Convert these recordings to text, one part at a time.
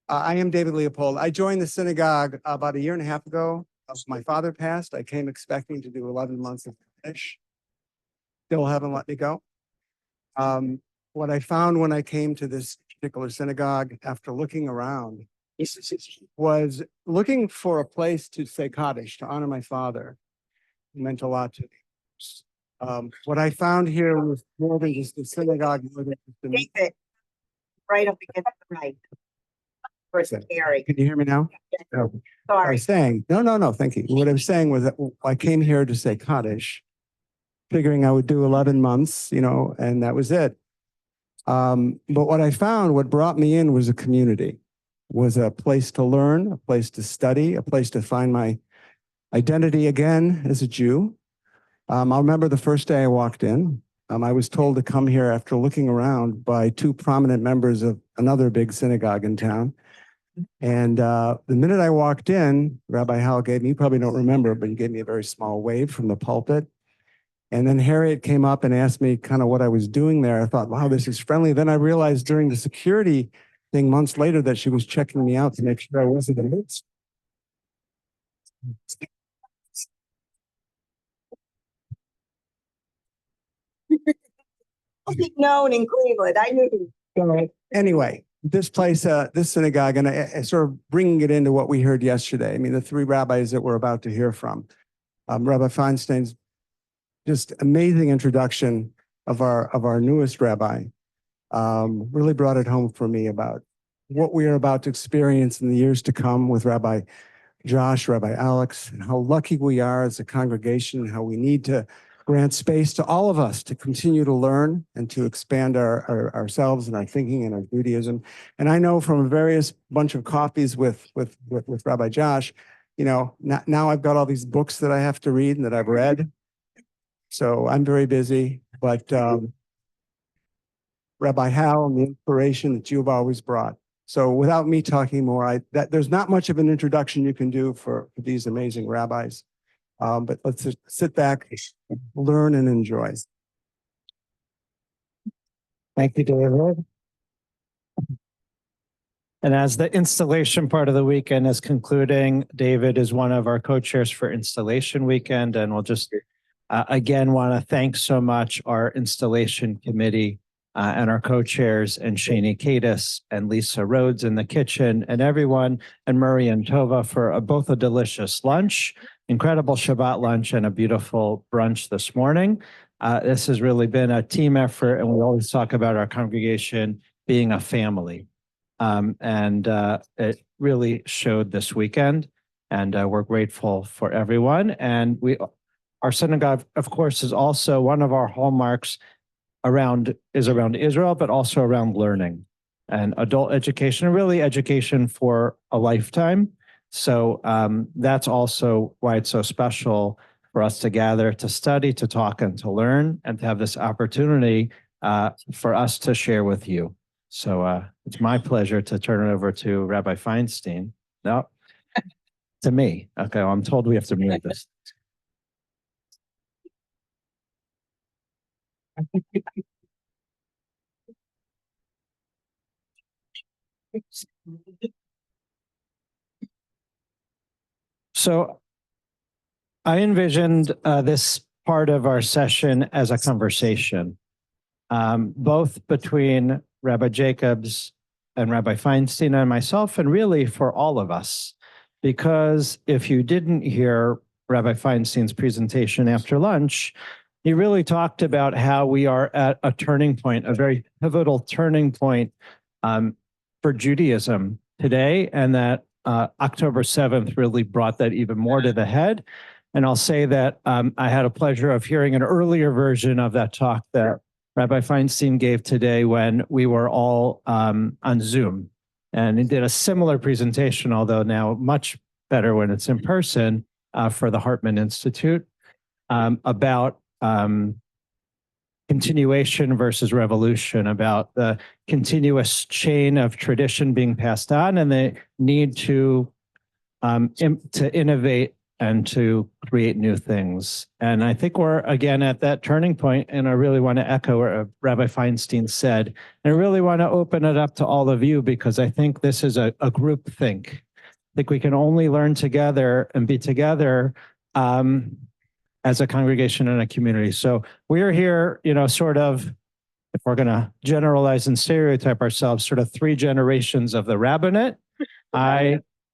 I am David Leopold. I joined the synagogue about a year and a half ago. My father passed. I came expecting to do 11 months of English. Still haven't let me go. What I found when I came to this particular synagogue after looking around was looking for a place to say Kaddish, to honor my father. It meant a lot to me. What I found here was more than just the synagogue. David, right up against the right. Can you hear me now? Yeah. Oh. Sorry. I was saying, no, thank you. What I was saying was that I came here to say Kaddish, figuring I would do 11 months, and that was it. But what I found, what brought me in was a community, was a place to learn, a place to study, a place to find my identity again as a Jew. I'll remember the first day I walked in. I was told to come here after looking around by two prominent members of another big synagogue in town. And the minute I walked in, Rabbi Hal gave me, you probably don't remember, but he gave me a very small wave from the pulpit. And then Harriet came up and asked me kind of what I was doing there. I thought, wow, this is friendly. Then I realized during the security thing months later that she was checking me out to make sure I wasn't in it. Known in Cleveland. I knew. Anyway, this place, this synagogue, and I sort of bringing it into what we heard yesterday. I mean, the three rabbis that we're about to hear from. Rabbi Feinstein's just amazing introduction of our newest rabbi really brought it home for me about what we are about to experience in the years to come with Rabbi Josh, Rabbi Alex, and how lucky we are as a congregation, and how we need to grant space to all of us to continue to learn and to expand ourselves and our thinking and our Judaism. And I know from a various bunch of coffees with Rabbi Josh, now I've got all these books that I have to read and that I've read. So I'm very busy, but Rabbi Hal and the inspiration that you've always brought. So without me talking more, there's not much of an introduction you can do for these amazing rabbis. But let's just sit back, learn, and enjoy. Thank you, David. And as the installation part of the weekend is concluding, David is one of our co-chairs for installation weekend. And we'll just, again, want to thank so much our installation committee and our co-chairs, and Shani Kadis and Lisa Rhodes in the kitchen, and everyone, and Murray and Tova for both a delicious lunch, incredible Shabbat lunch, and a beautiful brunch this morning. This has really been a team effort, and we always talk about our congregation being a family. And it really showed this weekend, and we're grateful for everyone. And our synagogue, of course, is also one of our hallmarks around Israel, but also around learning and adult education, really education for a lifetime. So that's also why it's so special for us to gather, to study, to talk, and to learn, and to have this opportunity for us to share with you. So it's my pleasure to turn it over to Rabbi Feinstein. No, to me. Okay, well, I'm told we have to move this. So I envisioned this part of our session as a conversation, both between Rabbi Jacobs and Rabbi Feinstein and myself, and really for all of us. Because if you didn't hear Rabbi Feinstein's presentation after lunch, he really talked about how we are at a turning point, a very pivotal turning point for Judaism today, and that October 7th really brought that even more to the head. And I'll say that I had a pleasure of hearing an earlier version of that talk that Rabbi Feinstein gave today when we were all on Zoom. And he did a similar presentation, although now much better when it's in person, for the Hartman Institute, about continuation versus revolution, about the continuous chain of tradition being passed on and the need to innovate and to create new things. And I think we're again at that turning point, and I really want to echo what Rabbi Feinstein said. And I really want to open it up to all of you because I think this is a group think. I think we can only learn together and be together as a congregation and a community. So we're here, sort of, if we're going to generalize and stereotype ourselves, sort of 3 generations of the rabbinate.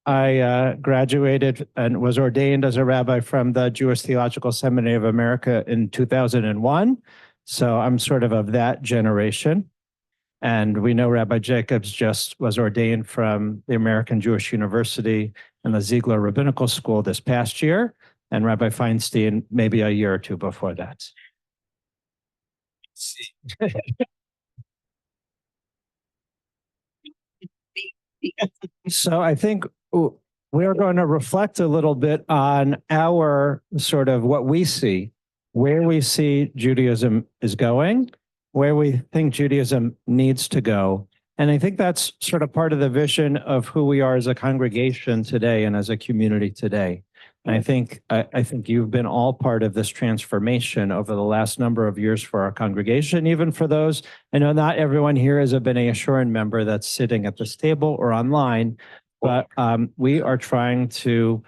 I graduated and was ordained as a rabbi from the Jewish Theological Seminary of America in 2001. So I'm sort of that generation. And we know Rabbi Jacobs just was ordained from the American Jewish University and the Ziegler Rabbinical School this past year, and Rabbi Feinstein maybe a year or 2 before that. So I think we are going to reflect a little bit on our sort of what we see, where we see Judaism is going, where we think Judaism needs to go. And I think that's sort of part of the vision of who we are as a congregation today and as a community today. And I think you've been all part of this transformation over the last number of years for our congregation, even for those, I know not everyone here is a B'nai Yeshurun member that's sitting at this table or online, but we are trying to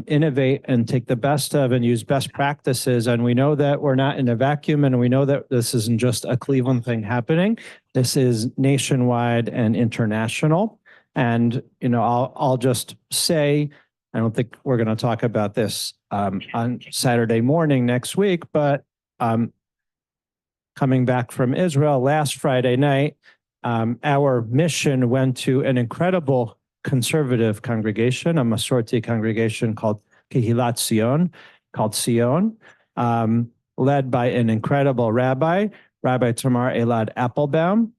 innovate and take the best of and use best practices. And we know that we're not in a vacuum, and we know that this isn't just a Cleveland thing happening. This is nationwide and international. And, I'll just say, I don't think we're going to talk about this on Saturday morning next week, but coming back from Israel last Friday night, our mission went to an incredible conservative congregation, a Masorti congregation called Kehilat Sion, called Sion, led by an incredible rabbi, Rabbi Tamar Elad Applebaum.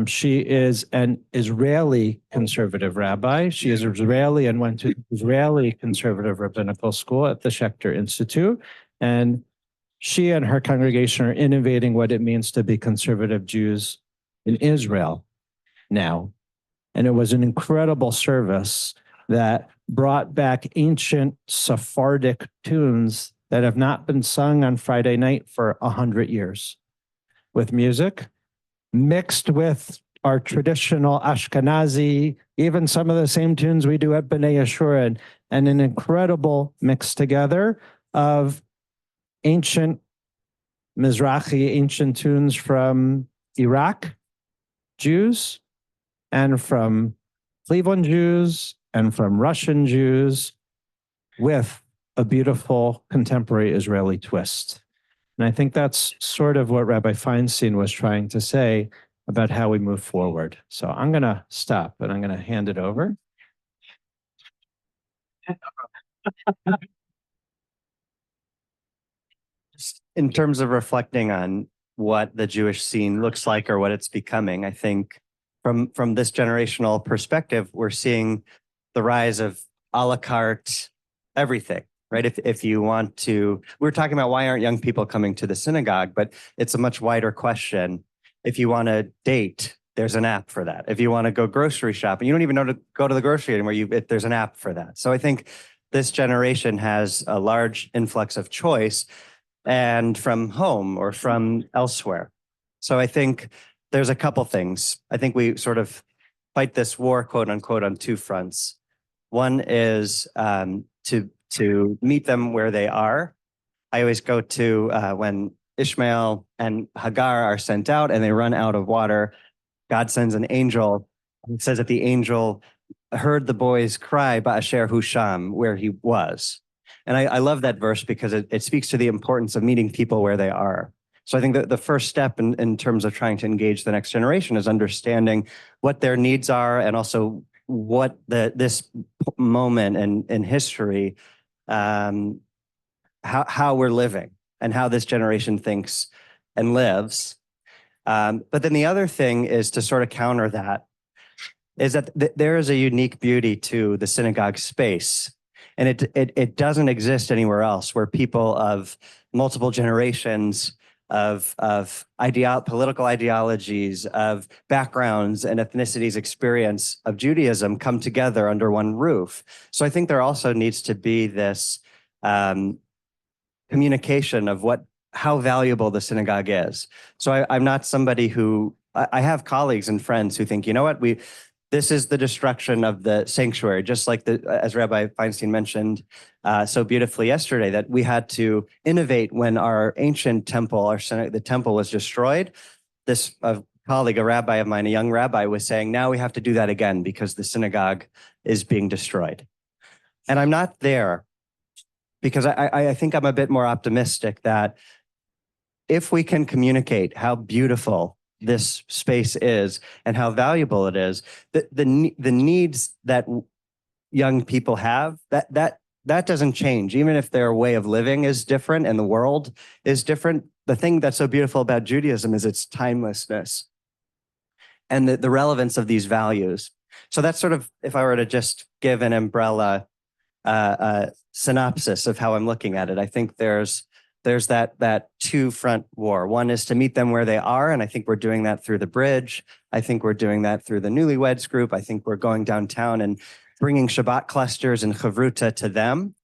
She is an Israeli conservative rabbi. She is Israeli and went to Israeli conservative rabbinical school at the Schechter Institute. And she and her congregation are innovating what it means to be conservative Jews in Israel now. And it was an incredible service that brought back ancient Sephardic tunes that have not been sung on Friday night for 100 years, with music mixed with our traditional Ashkenazi, even some of the same tunes we do at B'nai Yeshurun, and an incredible mix together of ancient Mizrahi, ancient tunes from Iraq Jews, and from Cleveland Jews, and from Russian Jews, with a beautiful contemporary Israeli twist. And I think that's sort of what Rabbi Feinstein was trying to say about how we move forward. So I'm going to stop, and I'm going to hand it over. In terms of reflecting on what the Jewish scene looks like or what it's becoming, I think from this generational perspective, we're seeing the rise of a la carte everything, right? If you want to, we're talking about why aren't young people coming to the synagogue, but it's a much wider question. If you want to date, there's an app for that. If you want to go grocery shopping, you don't even know to go to the grocery anymore. There's an app for that. So I think this generation has a large influx of choice, and from home or from elsewhere. So I think there's a couple things. I think we sort of fight this war, quote unquote, on 2 fronts. One is to meet them where they are. I always go to when Ishmael and Hagar are sent out and they run out of water, God sends an angel. It says that the angel heard the boys cry Ba'asher Husham, where he was. And I love that verse because it speaks to the importance of meeting people where they are. So I think that the first step in terms of trying to engage the next generation is understanding what their needs are, and also what this moment in history, how we're living and how this generation thinks and lives. But then the other thing is to sort of counter that, is that there is a unique beauty to the synagogue space. And it doesn't exist anywhere else, where people of multiple generations, of political ideologies, of backgrounds and ethnicities experience of Judaism come together under one roof. So I think there also needs to be this communication of how valuable the synagogue is. So I'm not somebody who, I have colleagues and friends who think, you know what, this is the destruction of the sanctuary, just like as Rabbi Feinstein mentioned so beautifully yesterday, that we had to innovate when our ancient temple, the temple was destroyed. This colleague, a rabbi of mine, a young rabbi, was saying, now we have to do that again because the synagogue is being destroyed. And I'm not there because I think I'm a bit more optimistic that if we can communicate how beautiful this space is and how valuable it is, the needs that young people have, that doesn't change. Even if their way of living is different and the world is different, the thing that's so beautiful about Judaism is its timelessness and the relevance of these values. So that's sort of, if I were to just give an umbrella synopsis of how I'm looking at it, I think there's that two-front war. One is to meet them where they are, and I think we're doing that through the bridge. I think we're doing that through the Newlyweds group. I think we're going downtown and bringing Shabbat clusters and Chavruta to them.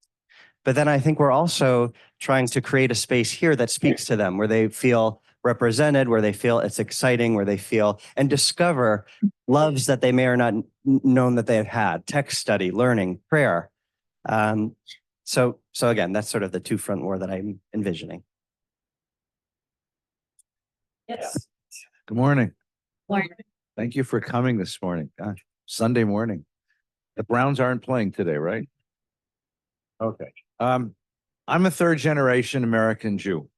But then I think we're also trying to create a space here that speaks to them, where they feel represented, where they feel it's exciting, where they feel and discover loves that they may or not known that they have had, text study, learning, prayer. So again, that's sort of the two-front war that I'm envisioning. Yes. Good morning. Morning. Thank you for coming this morning. Gosh, Sunday morning. The Browns aren't playing today, right? Okay. I'm a third generation American Jew.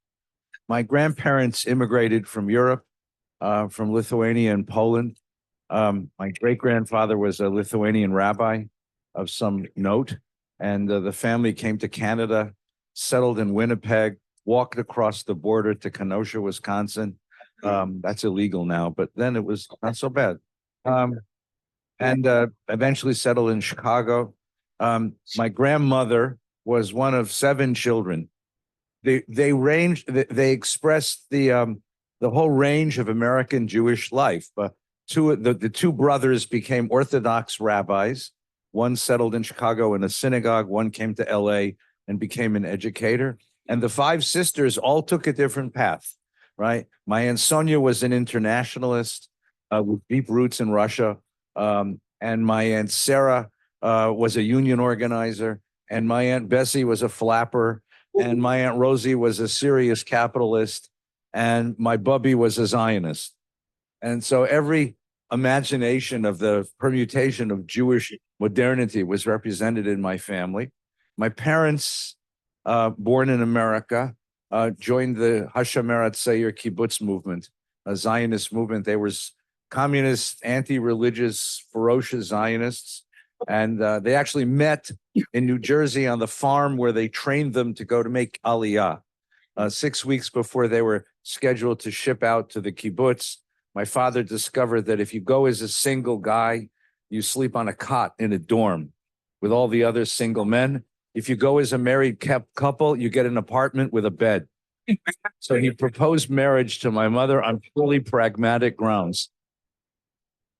My grandparents immigrated from Europe, from Lithuania and Poland. My great-grandfather was a Lithuanian rabbi of some note, and the family came to Canada, settled in Winnipeg, walked across the border to Kenosha, Wisconsin. That's illegal now, but then it was not so bad. And eventually settled in Chicago. My grandmother was one of 7 children. They expressed the whole range of American Jewish life. The two brothers became Orthodox rabbis. One settled in Chicago in a synagogue. One came to LA and became an educator. And the 5 sisters all took a different path, right? My Aunt Sonia was an internationalist with deep roots in Russia. And my Aunt Sarah was a union organizer. And my Aunt Bessie was a flapper. And my Aunt Rosie was a serious capitalist. And my Bubby was a Zionist. And so every imagination of the permutation of Jewish modernity was represented in my family. My parents, born in America, joined the Hashomer Hatzair kibbutz movement, a Zionist movement. They were communist, anti-religious, ferocious Zionists. And they actually met in New Jersey on the farm where they trained them to go to make Aliyah. 6 weeks before they were scheduled to ship out to the kibbutz, my father discovered that if you go as a single guy, you sleep on a cot in a dorm with all the other single men. If you go as a married couple, you get an apartment with a bed. So he proposed marriage to my mother on purely pragmatic grounds.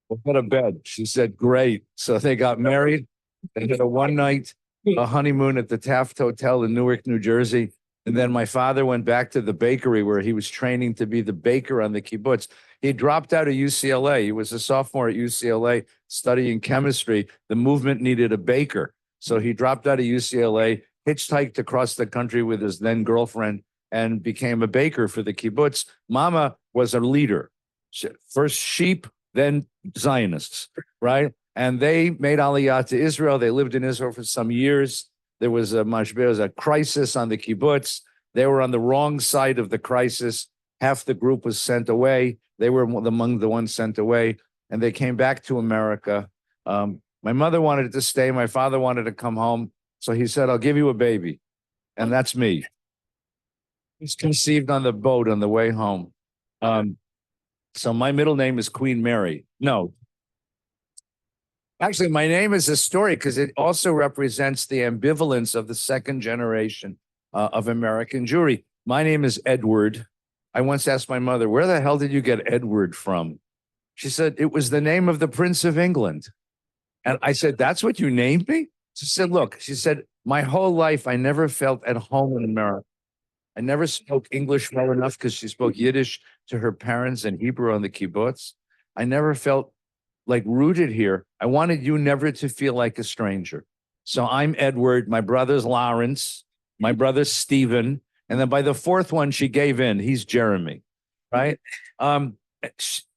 We'll get a bed. She said, great. So they got married. They had a one-night honeymoon at the Taft Hotel in Newark, New Jersey. And then my father went back to the bakery where he was training to be the baker on the kibbutz. He dropped out of UCLA. He was a sophomore at UCLA studying chemistry. The movement needed a baker. So he dropped out of UCLA, hitchhiked across the country with his then girlfriend, and became a baker for the kibbutz. Mama was a leader. First sheep, then Zionists, right? And they made Aliyah to Israel. They lived in Israel for some years. There was a mashber, a crisis on the kibbutz. They were on the wrong side of the crisis. Half the group was sent away. They were among the ones sent away, and they came back to America. My mother wanted to stay. My father wanted to come home. So he said, I'll give you a baby. And that's me. He's conceived on the boat on the way home. So my middle name is Queen Mary. No. Actually, my name is a story because it also represents the ambivalence of the second generation of American Jewry. My name is Edward. I once asked my mother, where the hell did you get Edward from? She said, it was the name of the Prince of England. And I said, that's what you named me? She said, look, she said, My whole life, I never felt at home in America. I never spoke English well enough because she spoke Yiddish to her parents and Hebrew on the kibbutz. I never felt like rooted here. I wanted you never to feel like a stranger. So I'm Edward, my brother's Lawrence, my brother's Stephen, and then by the fourth one, she gave in. He's Jeremy, right?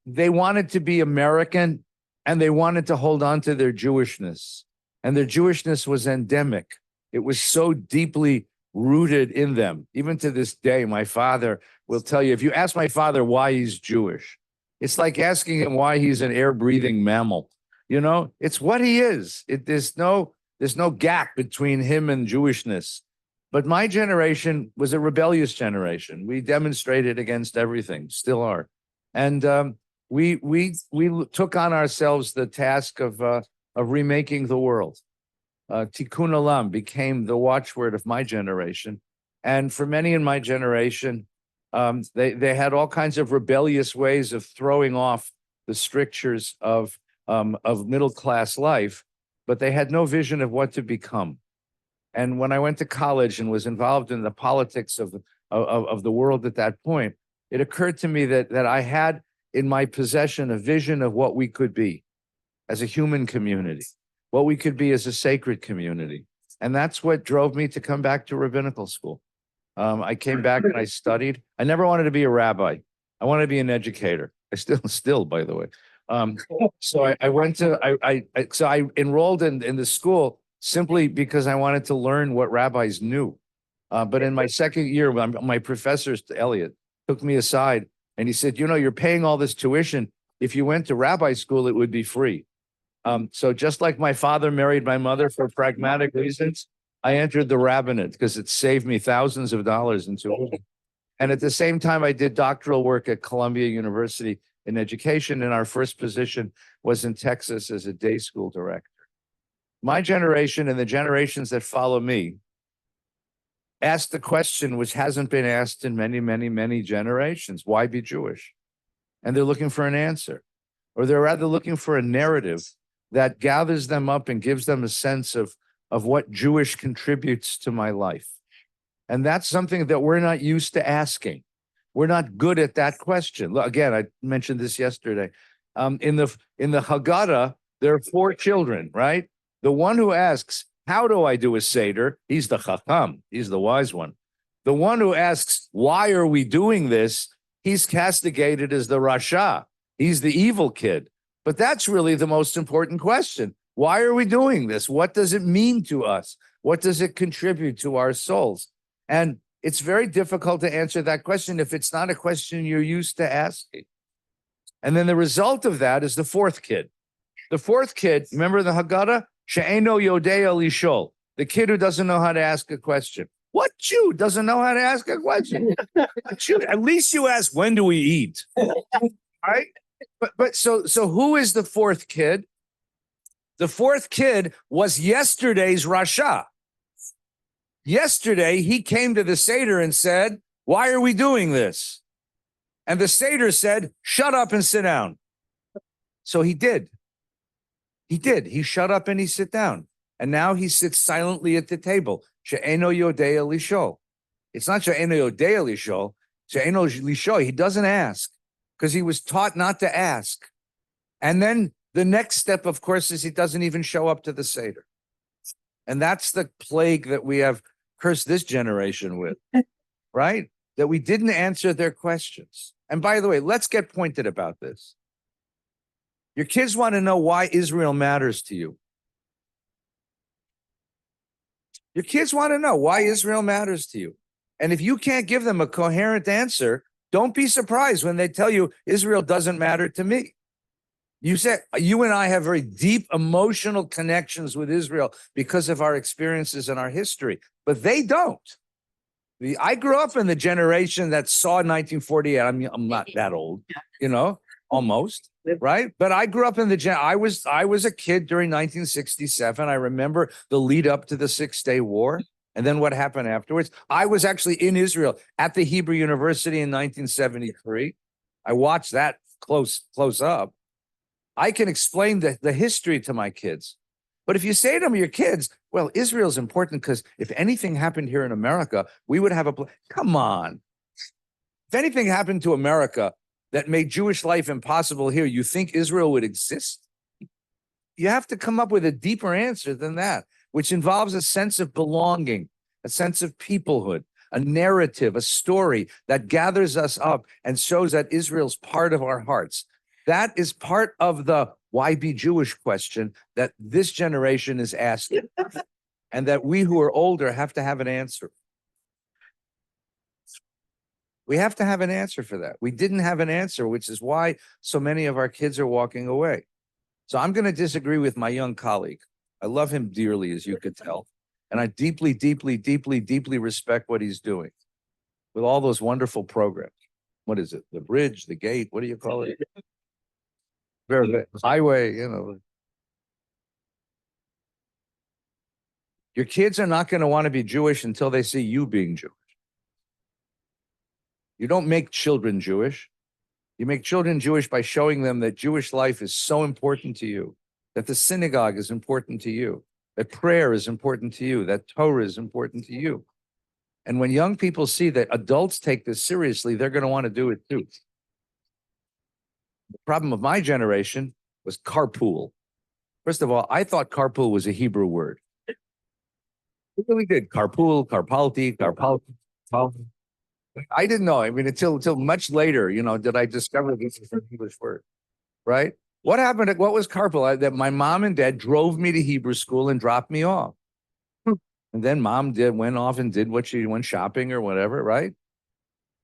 They wanted to be American and they wanted to hold on to their Jewishness. And their Jewishness was endemic. It was so deeply rooted in them. Even to this day, my father will tell you, if you ask my father why he's Jewish, it's like asking him why he's an air-breathing mammal. You know, it's what he is. There's no gap between him and Jewishness. But my generation was a rebellious generation. We demonstrated against everything, still are. And we took on ourselves the task of remaking the world. Tikkun Olam became the watchword of my generation. And for many in my generation, they had all kinds of rebellious ways of throwing off the strictures of middle-class life, but they had no vision of what to become. And when I went to college and was involved in the politics of the world at that point, it occurred to me that I had in my possession a vision of what we could be as a human community, what we could be as a sacred community. And that's what drove me to come back to rabbinical school. I came back and I studied. I never wanted to be a rabbi. I wanted to be an educator. I still, by the way. So I enrolled in the school simply because I wanted to learn what rabbis knew. But in my second year, my professor, Elliot, took me aside and he said, you know, you're paying all this tuition. If you went to rabbi school, it would be free. So just like my father married my mother for pragmatic reasons, I entered the rabbinate because it saved me thousands of dollars in tuition. And at the same time, I did doctoral work at Columbia University in education. And our first position was in Texas as a day school director. My generation and the generations that follow me asked the question which hasn't been asked in many, many, many generations. Why be Jewish? And they're looking for an answer, or they're rather looking for a narrative that gathers them up and gives them a sense of what Jewish contributes to my life. And that's something that we're not used to asking. We're not good at that question. Again, I mentioned this yesterday. In the Haggadah, there are 4 children, right? The one who asks, how do I do a Seder? He's the Chacham. He's the wise one. The one who asks, why are we doing this? He's castigated as the Rasha. He's the evil kid. But that's really the most important question. Why are we doing this? What does it mean to us? What does it contribute to our souls? And it's very difficult to answer that question if it's not a question you're used to asking. And then the result of that is the 4th kid. The 4th kid, remember the Haggadah? She'eno yodea lishol, the kid who doesn't know how to ask a question. What Jew doesn't know how to ask a question? At least you ask, when do we eat? Right? But so who is the 4th kid? The 4th kid was yesterday's Rasha. Yesterday, he came to the Seder and said, why are we doing this? And the Seder said, shut up and sit down. So he did. He did. He shut up and he sit down. And now he sits silently at the table. She'eno yodea lishol. It's not she'eno yodea lishol. She'eno lishol. He doesn't ask because he was taught not to ask. And then the next step, of course, is he doesn't even show up to the Seder. And that's the plague that we have cursed this generation with, right? That we didn't answer their questions. And by the way, let's get pointed about this. Your kids want to know why Israel matters to you. Your kids want to know why Israel matters to you. And if you can't give them a coherent answer, don't be surprised when they tell you Israel doesn't matter to me. You said you and I have very deep emotional connections with Israel because of our experiences and our history, but they don't. I grew up in the generation that saw 1948. I'm not that old, almost, right? But I grew up in I was a kid during 1967. I remember the lead up to the 6-Day War and then what happened afterwards. I was actually in Israel at the Hebrew University in 1973. I watched that close up. I can explain the history to my kids, But if you say to your kids, well, Israel's important because if anything happened here in America, we would have come on. If anything happened to America that made Jewish life impossible here, you think Israel would exist? You have to come up with a deeper answer than that, which involves a sense of belonging, a sense of peoplehood, a narrative, a story that gathers us up and shows that Israel's part of our hearts. That is part of the why be Jewish question that this generation is asking, and that we who are older have to have an answer. We have to have an answer for that. We didn't have an answer, which is why so many of our kids are walking away. So I'm going to disagree with my young colleague. I love him dearly, as you could tell. And I deeply, deeply, deeply, deeply respect what he's doing with all those wonderful programs. What is it? The bridge, the gate, what do you call it? Highway, you know. Your kids are not going to want to be Jewish until they see you being Jewish. You don't make children Jewish. You make children Jewish by showing them that Jewish life is so important to you, that the synagogue is important to you, that prayer is important to you, that Torah is important to you. And when young people see that adults take this seriously, they're going to want to do it too. The problem of my generation was carpool. First of all, I thought carpool was a Hebrew word. It really did. Carpool, carpalti, carpalti. I didn't know. I mean, until much later, you know, did I discover this is an English word, right? What happened? What was carpool? That my mom and dad drove me to Hebrew school and dropped me off. And then mom went off and did what she went shopping or whatever, right?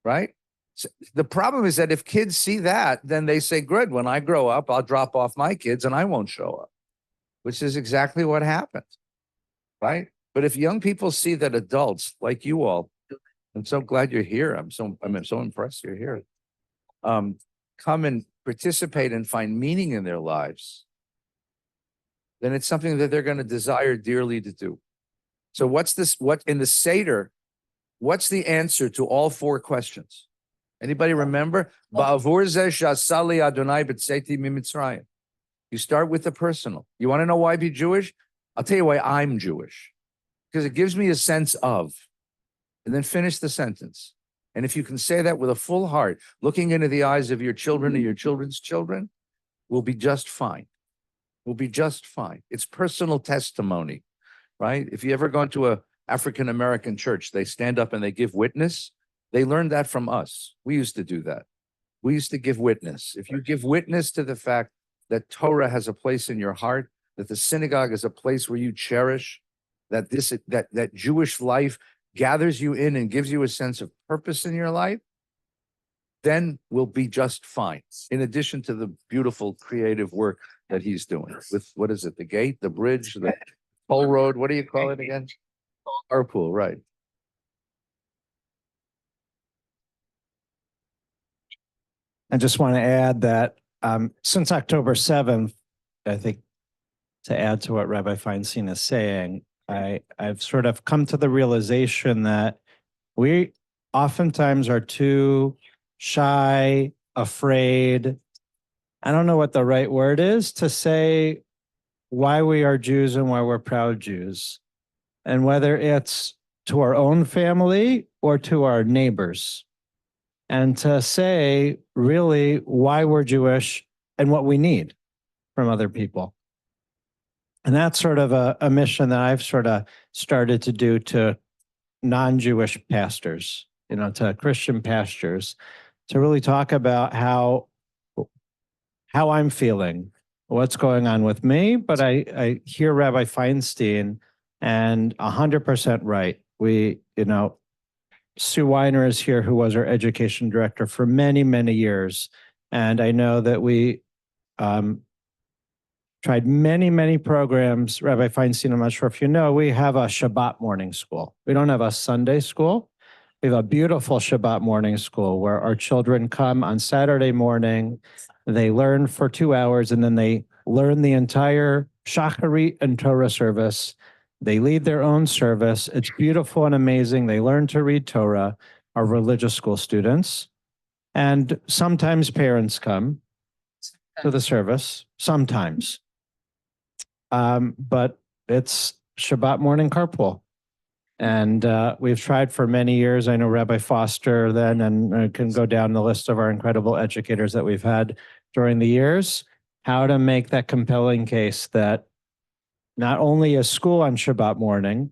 Right? So the problem is that if kids see that, then they say, good, when I grow up, I'll drop off my kids and I won't show up, which is exactly what happened, right? But if young people see that adults like you all, I'm so glad you're here. I'm so impressed you're here. Come and participate and find meaning in their lives, then it's something that they're going to desire dearly to do. So what's this? What in the Seder? What's the answer to all four questions? Anybody remember? Ba'avur zeh sha'asali Adonai b'tzeiti mimitzrayim. You start with the personal. You want to know why I be Jewish? I'll tell you why I'm Jewish. Because it gives me a sense of. And then finish the sentence. And if you can say that with a full heart, looking into the eyes of your children and your children's children, we'll be just fine. We'll be just fine. It's personal testimony, right? If you ever gone to a African-American church, they stand up and they give witness. They learned that from us. We used to do that. We used to give witness. If you give witness to the fact that Torah has a place in your heart, that the synagogue is a place where you cherish, that that Jewish life gathers you in and gives you a sense of purpose in your life, then we'll be just fine. In addition to the beautiful creative work that he's doing with, what is it? The gate, the bridge, the toll road. What do you call it again? Carpool, right. I just want to add that since October 7th, I think to add to what Rabbi Feinstein is saying, I've sort of come to the realization that we oftentimes are too shy, afraid. I don't know what the right word is to say why we are Jews and why we're proud Jews. And whether it's to our own family or to our neighbors. And to say really why we're Jewish and what we need from other people. And that's sort of a mission that I've sort of started to do to non-Jewish pastors, you know, to Christian pastors, to really talk about how I'm feeling, what's going on with me. But I hear Rabbi Feinstein and 100% right. We, you know, Sue Weiner is here, who was our education director for many, many years. And I know that we tried many, many programs. Rabbi Feinstein, I'm not sure if you know, we have a Shabbat morning school. We don't have a Sunday school. We have a beautiful Shabbat morning school where our children come on Saturday morning, they learn for 2 hours, and then they learn the entire Shacharit and Torah service. They lead their own service. It's beautiful and amazing. They learn to read Torah, our religious school students. And sometimes parents come to the service, sometimes. But it's Shabbat morning carpool. And we've tried for many years. I know Rabbi Foster then, and I can go down the list of our incredible educators that we've had during the years, how to make that compelling case that not only is school on Shabbat morning,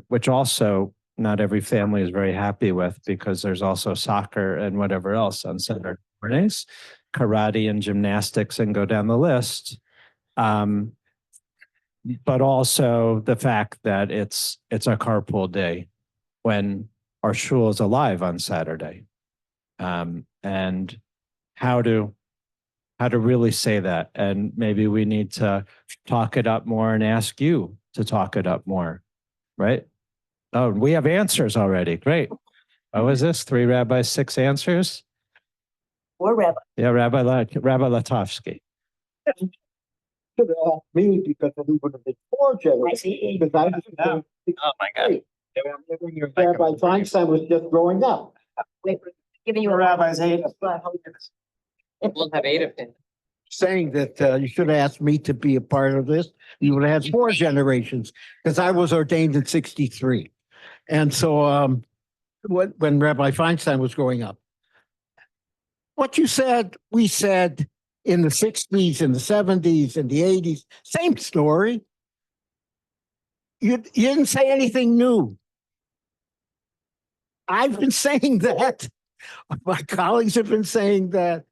which also not every family is very happy with because there's also soccer and whatever else on Saturday mornings, karate and gymnastics, and go down the list. But also the fact that it's a carpool day when our shul is alive on Saturday. And how to really say that. And maybe we need to talk it up more and ask you to talk it up more, right? Oh, we have answers already. Great. What was this? 3 rabbis, 6 answers? Or Rabbi. Yeah, Rabbi Latovsky. Should have asked me because it would have been 4 I generations. see. Because I was Oh my God. Rabbi Feinstein was just growing up. Wait, giving you a Rabbis hate us. We'll have 8 of them. Saying that you should have asked me to be a part of this. You would have had 4 generations because I was ordained in 1963. And so when Rabbi Feinstein was growing up, what you said, we said in the 60s, in the 70s, in the 80s, same story. You didn't say anything new. I've been saying that. My colleagues have been saying that.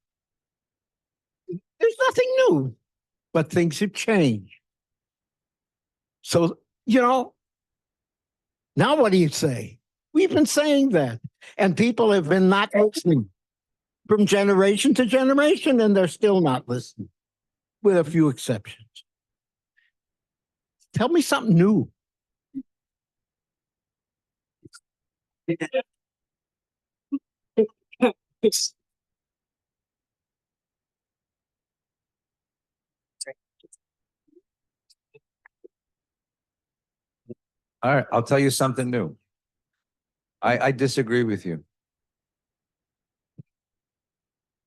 There's nothing new, but things have changed. So, now what do you say? We've been saying that, and people have been not listening from generation to generation, and they're still not listening, with a few exceptions. Tell me something new. All right, I'll tell you something new. I disagree with you.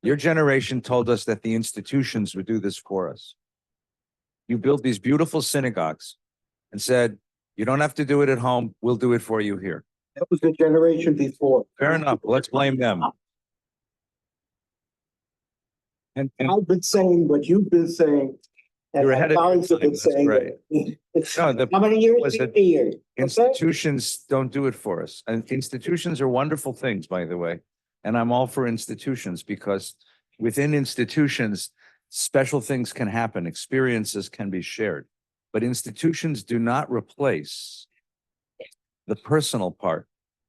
Your generation told us that the institutions would do this for us. You built these beautiful synagogues and said, you don't have to do it at home. We'll do it for you here. That was the generation before. Fair enough. Let's blame them. And I've been saying what you've been saying. And You're my ahead of your colleagues have been time, that's saying. right. It's No, the how many years? was that 50 years. Okay? institutions don't do it for us. And institutions are wonderful things, by the way. And I'm all for institutions because within institutions, special things can happen, experiences can be shared. But institutions do not replace the personal part,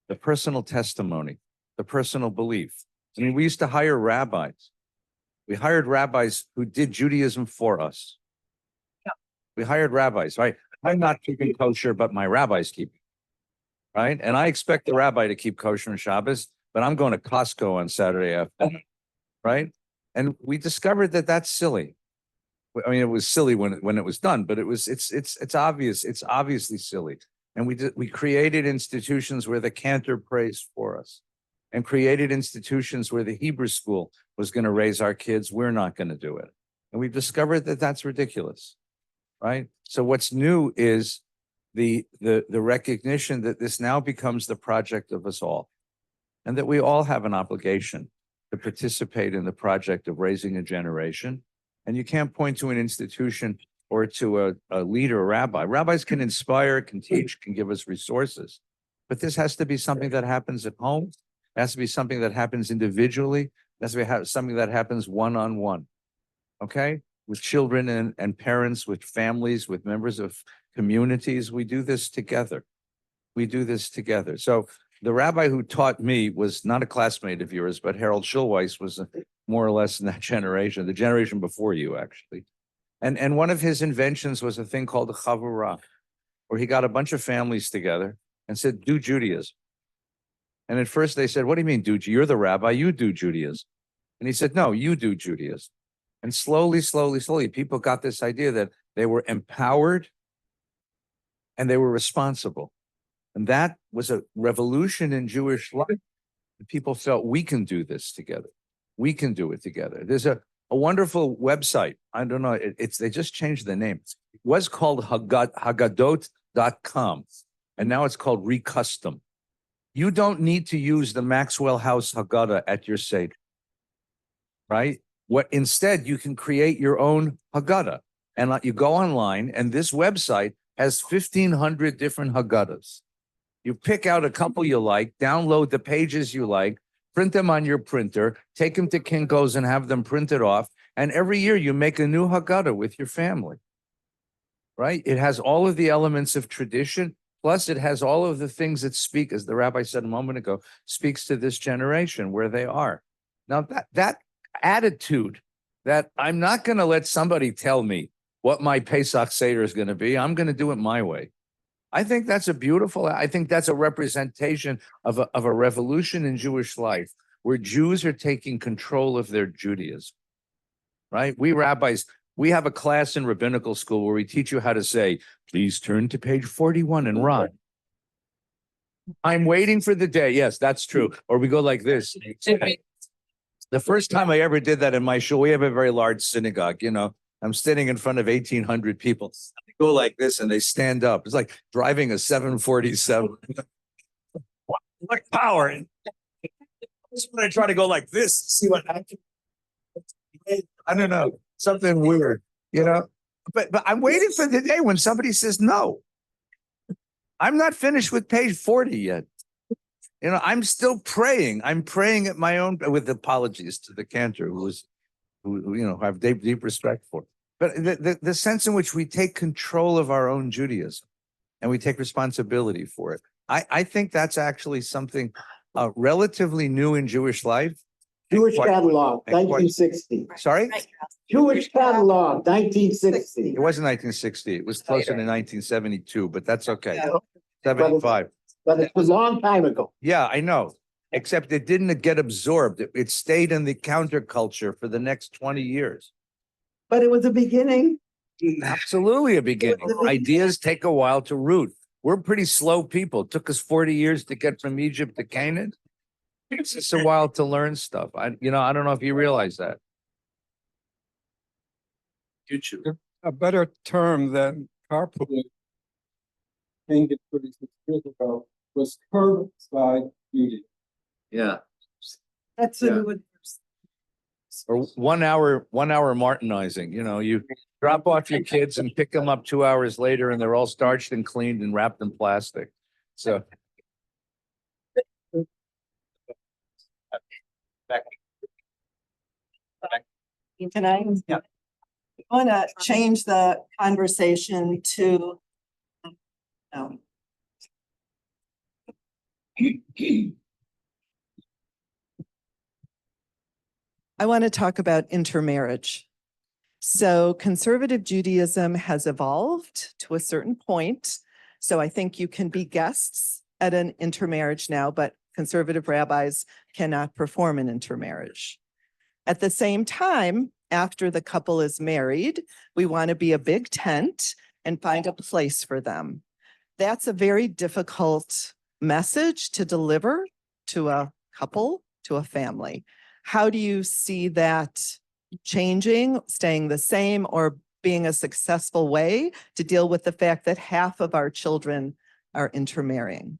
the personal testimony, the personal belief. I mean, we used to hire rabbis. We hired rabbis who did Judaism for us. We hired rabbis, right? I'm not keeping kosher, but my rabbis keep it, right? And I expect the rabbi to keep kosher on Shabbos, but I'm going to Costco on Saturday afternoon, right? And we discovered that that's silly. I mean, it was silly when it was done, but it's obvious. It's obviously silly. And we created institutions where the cantor prays for us, and created institutions where the Hebrew school was going to raise our kids. We're not going to do it, and we've discovered that that's ridiculous, right? So what's new is the recognition that this now becomes the project of us all, and that we all have an obligation to participate in the project of raising a generation. And you can't point to an institution or to a leader, a rabbi. Rabbis can inspire, can teach, can give us resources. But this has to be something that happens at home. It has to be something that happens individually. It has to be something that happens one-on-one, okay? With children and parents, with families, with members of communities. We do this together. We do this together. So the rabbi who taught me was not a classmate of yours, but Harold Schulweis was more or less in that generation, the generation before you, actually. And one of his inventions was a thing called a chavurah, where he got a bunch of families together and said, do Judaism. And at first they said, what do you mean, do? You're the rabbi, you do Judaism. And he said, no, you do Judaism. And slowly, people got this idea that they were empowered and they were responsible. And that was a revolution in Jewish life. People felt we can do this together. We can do it together. There's a wonderful website. I don't know. They just changed the name. It's It was called Haggadot.com, and now it's called Recustom. You don't need to use the Maxwell House Haggadah at your Seder, right? Instead, you can create your own Haggadah. And you go online, and this website has 1,500 different Haggadahs. You pick out a couple you like, download the pages you like, print them on your printer, take them to Kinko's and have them printed off. And every year you make a new Haggadah with your family, right? It has all of the elements of tradition, plus it has all of the things that speak, as the rabbi said a moment ago, speaks to this generation where they are. Now that attitude that I'm not going to let somebody tell me what my Pesach Seder is going to be, I'm going to do it my way. I think that's I think that's a representation of a revolution in Jewish life where Jews are taking control of their Judaism, right? We rabbis, we have a class in rabbinical school where we teach you how to say, please turn to page 41 and run. I'm waiting for the day. Yes, that's true. Or we go like this. The first time I ever did that in my shul, we have a very large synagogue, you know, I'm standing in front of 1,800 people. They go like this and they stand up. It's like driving a 747. Like power. Just when I try to go like this, see what happens. I don't know, something weird, you know. But I'm waiting for the day when somebody says no. I'm not finished with page 40 yet. You know, I'm still praying. I'm praying at my own, with apologies to the cantor who you know, have deep respect for. But the sense in which we take control of our own Judaism and we take responsibility for it. I think that's actually something relatively new in Jewish life. Jewish catalog, 1960. Sorry? Jewish catalog, 1960. It wasn't 1960. It was closer to 1972, but that's okay. Yeah. 75. But it was a long time ago. Yeah, I know. Except it didn't get absorbed. It stayed in the counterculture for the next 20 years. But it was a beginning. Absolutely a beginning. Ideas take a while to root. We're pretty slow people. It took us 40 years to get from Egypt to Canaan. It's just a while to learn stuff. I don't know if you realize that. YouTube. A better term than carpooling, I think it's 36 years ago, was curbside duty. Yeah. That's Yeah. what it would. Or 1 hour Martinizing. You know, you drop off your kids and pick them up 2 hours later and they're all starched and cleaned and wrapped in plastic. So. Can I? Yeah. I want to change the conversation to. I want to talk about intermarriage. So conservative Judaism has evolved to a certain point. So I think you can be guests at an intermarriage now, but conservative rabbis cannot perform an intermarriage. At the same time, after the couple is married, we want to be a big tent and find a place for them. That's a very difficult message to deliver to a couple, to a family. How do you see that changing, staying the same, or being a successful way to deal with the fact that half of our children are intermarrying?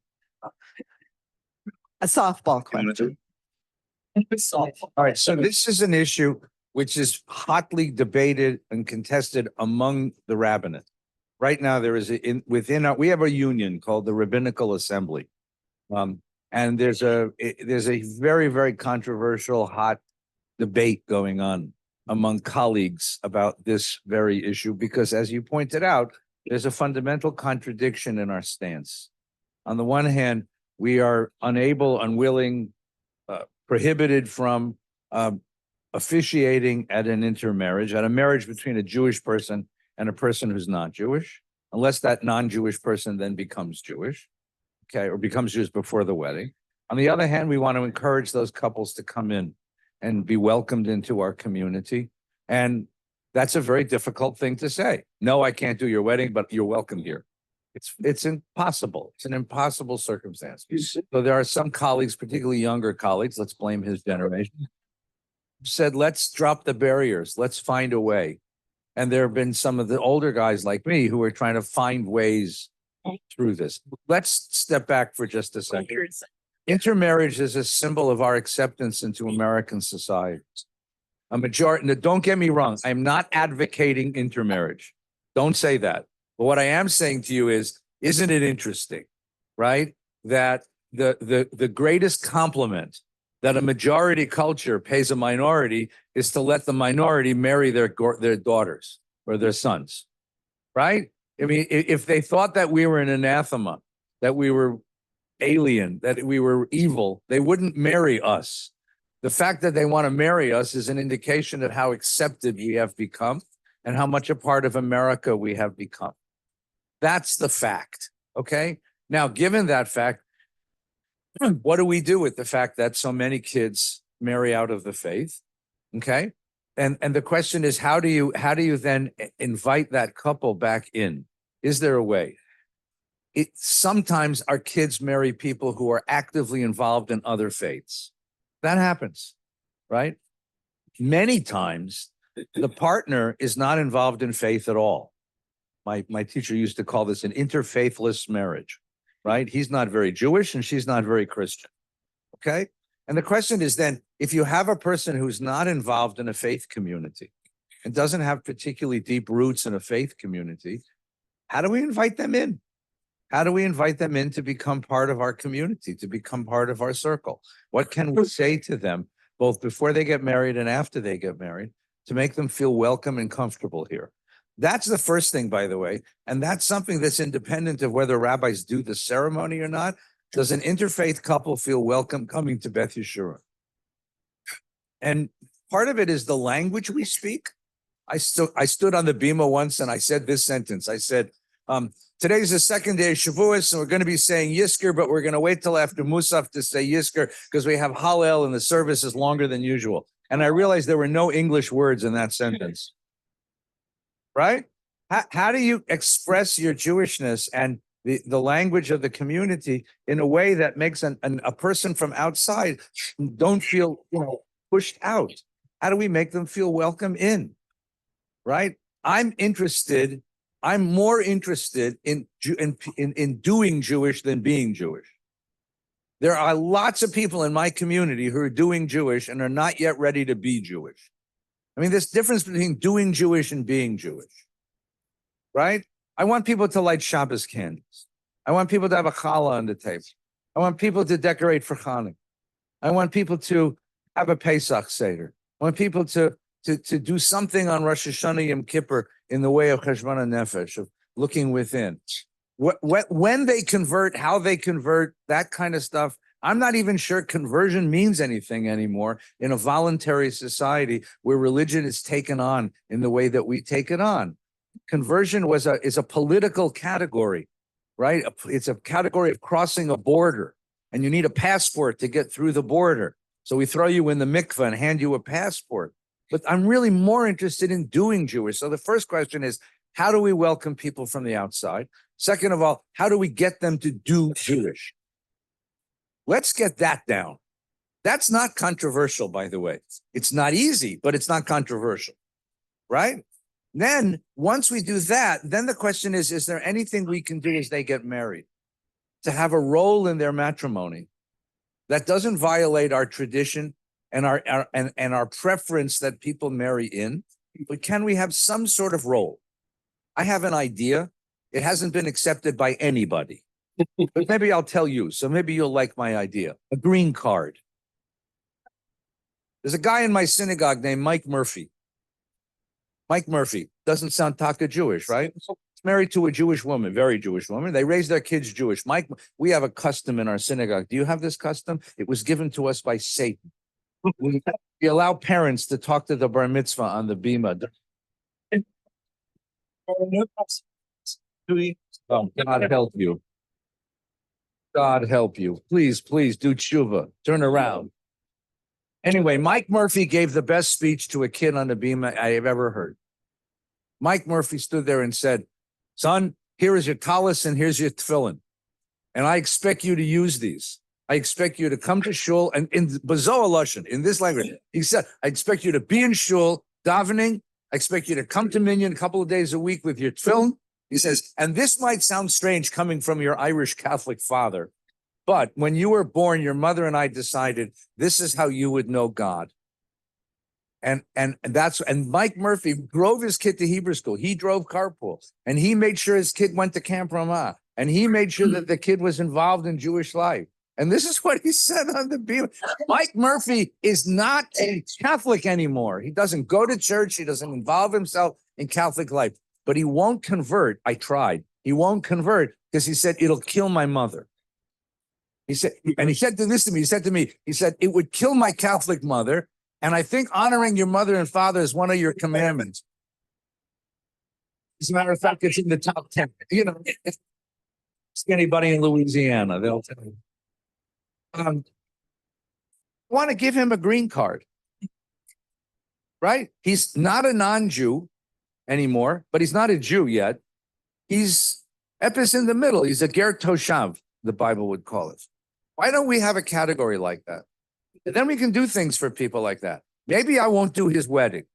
A softball question. All right. So this is an issue which is hotly debated and contested among the rabbinate. Right now, there is we have a union called the Rabbinical Assembly. And there's a very, very controversial, hot debate going on among colleagues about this very issue, because as you pointed out, there's a fundamental contradiction in our stance. On the one hand, we are unable, unwilling, prohibited from officiating at an intermarriage, at a marriage between a Jewish person and a person who's not Jewish, unless that non-Jewish person then becomes Jewish, okay, or becomes Jewish before the wedding. On the other hand, we want to encourage those couples to come in and be welcomed into our community. And that's a very difficult thing to say. No, I can't do your wedding, but you're welcome here. It's impossible. It's an impossible circumstance. So there are some colleagues, particularly younger colleagues, let's blame his generation, said, let's drop the barriers. Let's find a way. And there have been some of the older guys like me who are trying to find ways through this. Let's step back for just a second. Intermarriage is a symbol of our acceptance into American society. A majority, now, don't get me wrong, I'm not advocating intermarriage. Don't say that. But what I am saying to you is, isn't it interesting, right? That the greatest compliment that a majority culture pays a minority is to let the minority marry their daughters or their sons, right? I mean, if they thought that we were an anathema, that we were alien, that we were evil, they wouldn't marry us. The fact that they want to marry us is an indication of how accepted we have become and how much a part of America we have become. That's the fact, okay? Now, given that fact, what do we do with the fact that so many kids marry out of the faith? Okay. And the question is, how do you then invite that couple back in? Is there a way? Sometimes our kids marry people who are actively involved in other faiths. That happens, right? Many times the partner is not involved in faith at all. My teacher used to call this an interfaithless marriage. Right? He's not very Jewish and she's not very Christian. Okay. And the question is then, if you have a person who's not involved in a faith community and doesn't have particularly deep roots in a faith community, how do we invite them in? How do we invite them in to become part of our community, to become part of our circle? What can we say to them both before they get married and after they get married to make them feel welcome and comfortable here? That's the first thing, by the way. And that's something that's independent of whether rabbis do the ceremony or not. Does an interfaith couple feel welcome coming to Beth Yeshua? And part of it is the language we speak. I stood on the bima once and I said this sentence. I said, today's the second day of Shavuos and we're going to be saying Yisker, but we're going to wait till after Musaf to say Yisker because we have Hallel and the service is longer than usual. And I realized there were no English words in that sentence. Right? How do you express your Jewishness and the language of the community in a way that makes a person from outside don't feel pushed out? How do we make them feel welcome in? Right? I'm more interested in doing Jewish than being Jewish. There are lots of people in my community who are doing Jewish and are not yet ready to be Jewish. I mean, there's difference between doing Jewish and being Jewish, right? I want people to light Shabbos candles. I want people to have a challah on the table. I want people to decorate for Hanukkah. I want people to have a Pesach Seder. I want people to do something on Rosh Hashanah Yom Kippur in the way of Cheshbon HaNefesh, of looking within. When they convert, how they convert, that kind of stuff, I'm not even sure conversion means anything anymore in a voluntary society where religion is taken on in the way that we take it on. Conversion is a political category, right? It's a category of crossing a border, and you need a passport to get through the border. So we throw you in the mikveh and hand you a passport. But I'm really more interested in doing Jewish. So the first question is, how do we welcome people from the outside? Second of all, how do we get them to do Jewish? Let's get that down. That's not controversial, by the way. It's not easy, but it's not controversial, right? Then once we do that, then the question is there anything we can do as they get married to have a role in their matrimony that doesn't violate our tradition and our preference that people marry in, but can we have some sort of role? I have an idea. It hasn't been accepted by anybody. But maybe I'll tell you, so maybe you'll like my idea. A green card. There's a guy in my synagogue named Mike Murphy. Mike Murphy doesn't sound taka Jewish, right? He's married to a Jewish woman, very Jewish woman. They raise their kids Jewish. Mike, we have a custom in our synagogue. Do you have this custom? It was given to us by Satan. We allow parents to talk to the bar mitzvah on the bima. Oh, God help you. God help you. Please, please do tshuva. Turn around. Anyway, Mike Murphy gave the best speech to a kid on the bima I have ever heard. Mike Murphy stood there and said, son, here is your talis and here's your tefillin. And I expect you to use these. I expect you to come to shul and in Bazoa Lashon, in this language, he said, I expect you to be in shul, davening, I expect you to come to Minyan a couple of days a week with your tefillin. He says, and this might sound strange coming from your Irish Catholic father, but when you were born, your mother and I decided this is how you would know God. And Mike Murphy drove his kid to Hebrew school. He drove carpool, and he made sure his kid went to Camp Ramah, and he made sure that the kid was involved in Jewish life. And this is what he said on the beam. Mike Murphy is not a Catholic anymore. He doesn't go to church. He doesn't involve himself in Catholic life, but he won't convert. I tried. He won't convert because he said, it'll kill my mother. He said, and he said this to me, he said, it would kill my Catholic mother. And I think honoring your mother and father is one of your commandments. As a matter of fact, it's in the top 10. You know, ask anybody in Louisiana, they'll tell you. I want to give him a green card. Right? He's not a non-Jew anymore, but he's not a Jew yet. He's epis in the middle. He's a ger toshav, the Bible would call it. Why don't we have a category like that? And then we can do things for people like that. Maybe I won't do his wedding.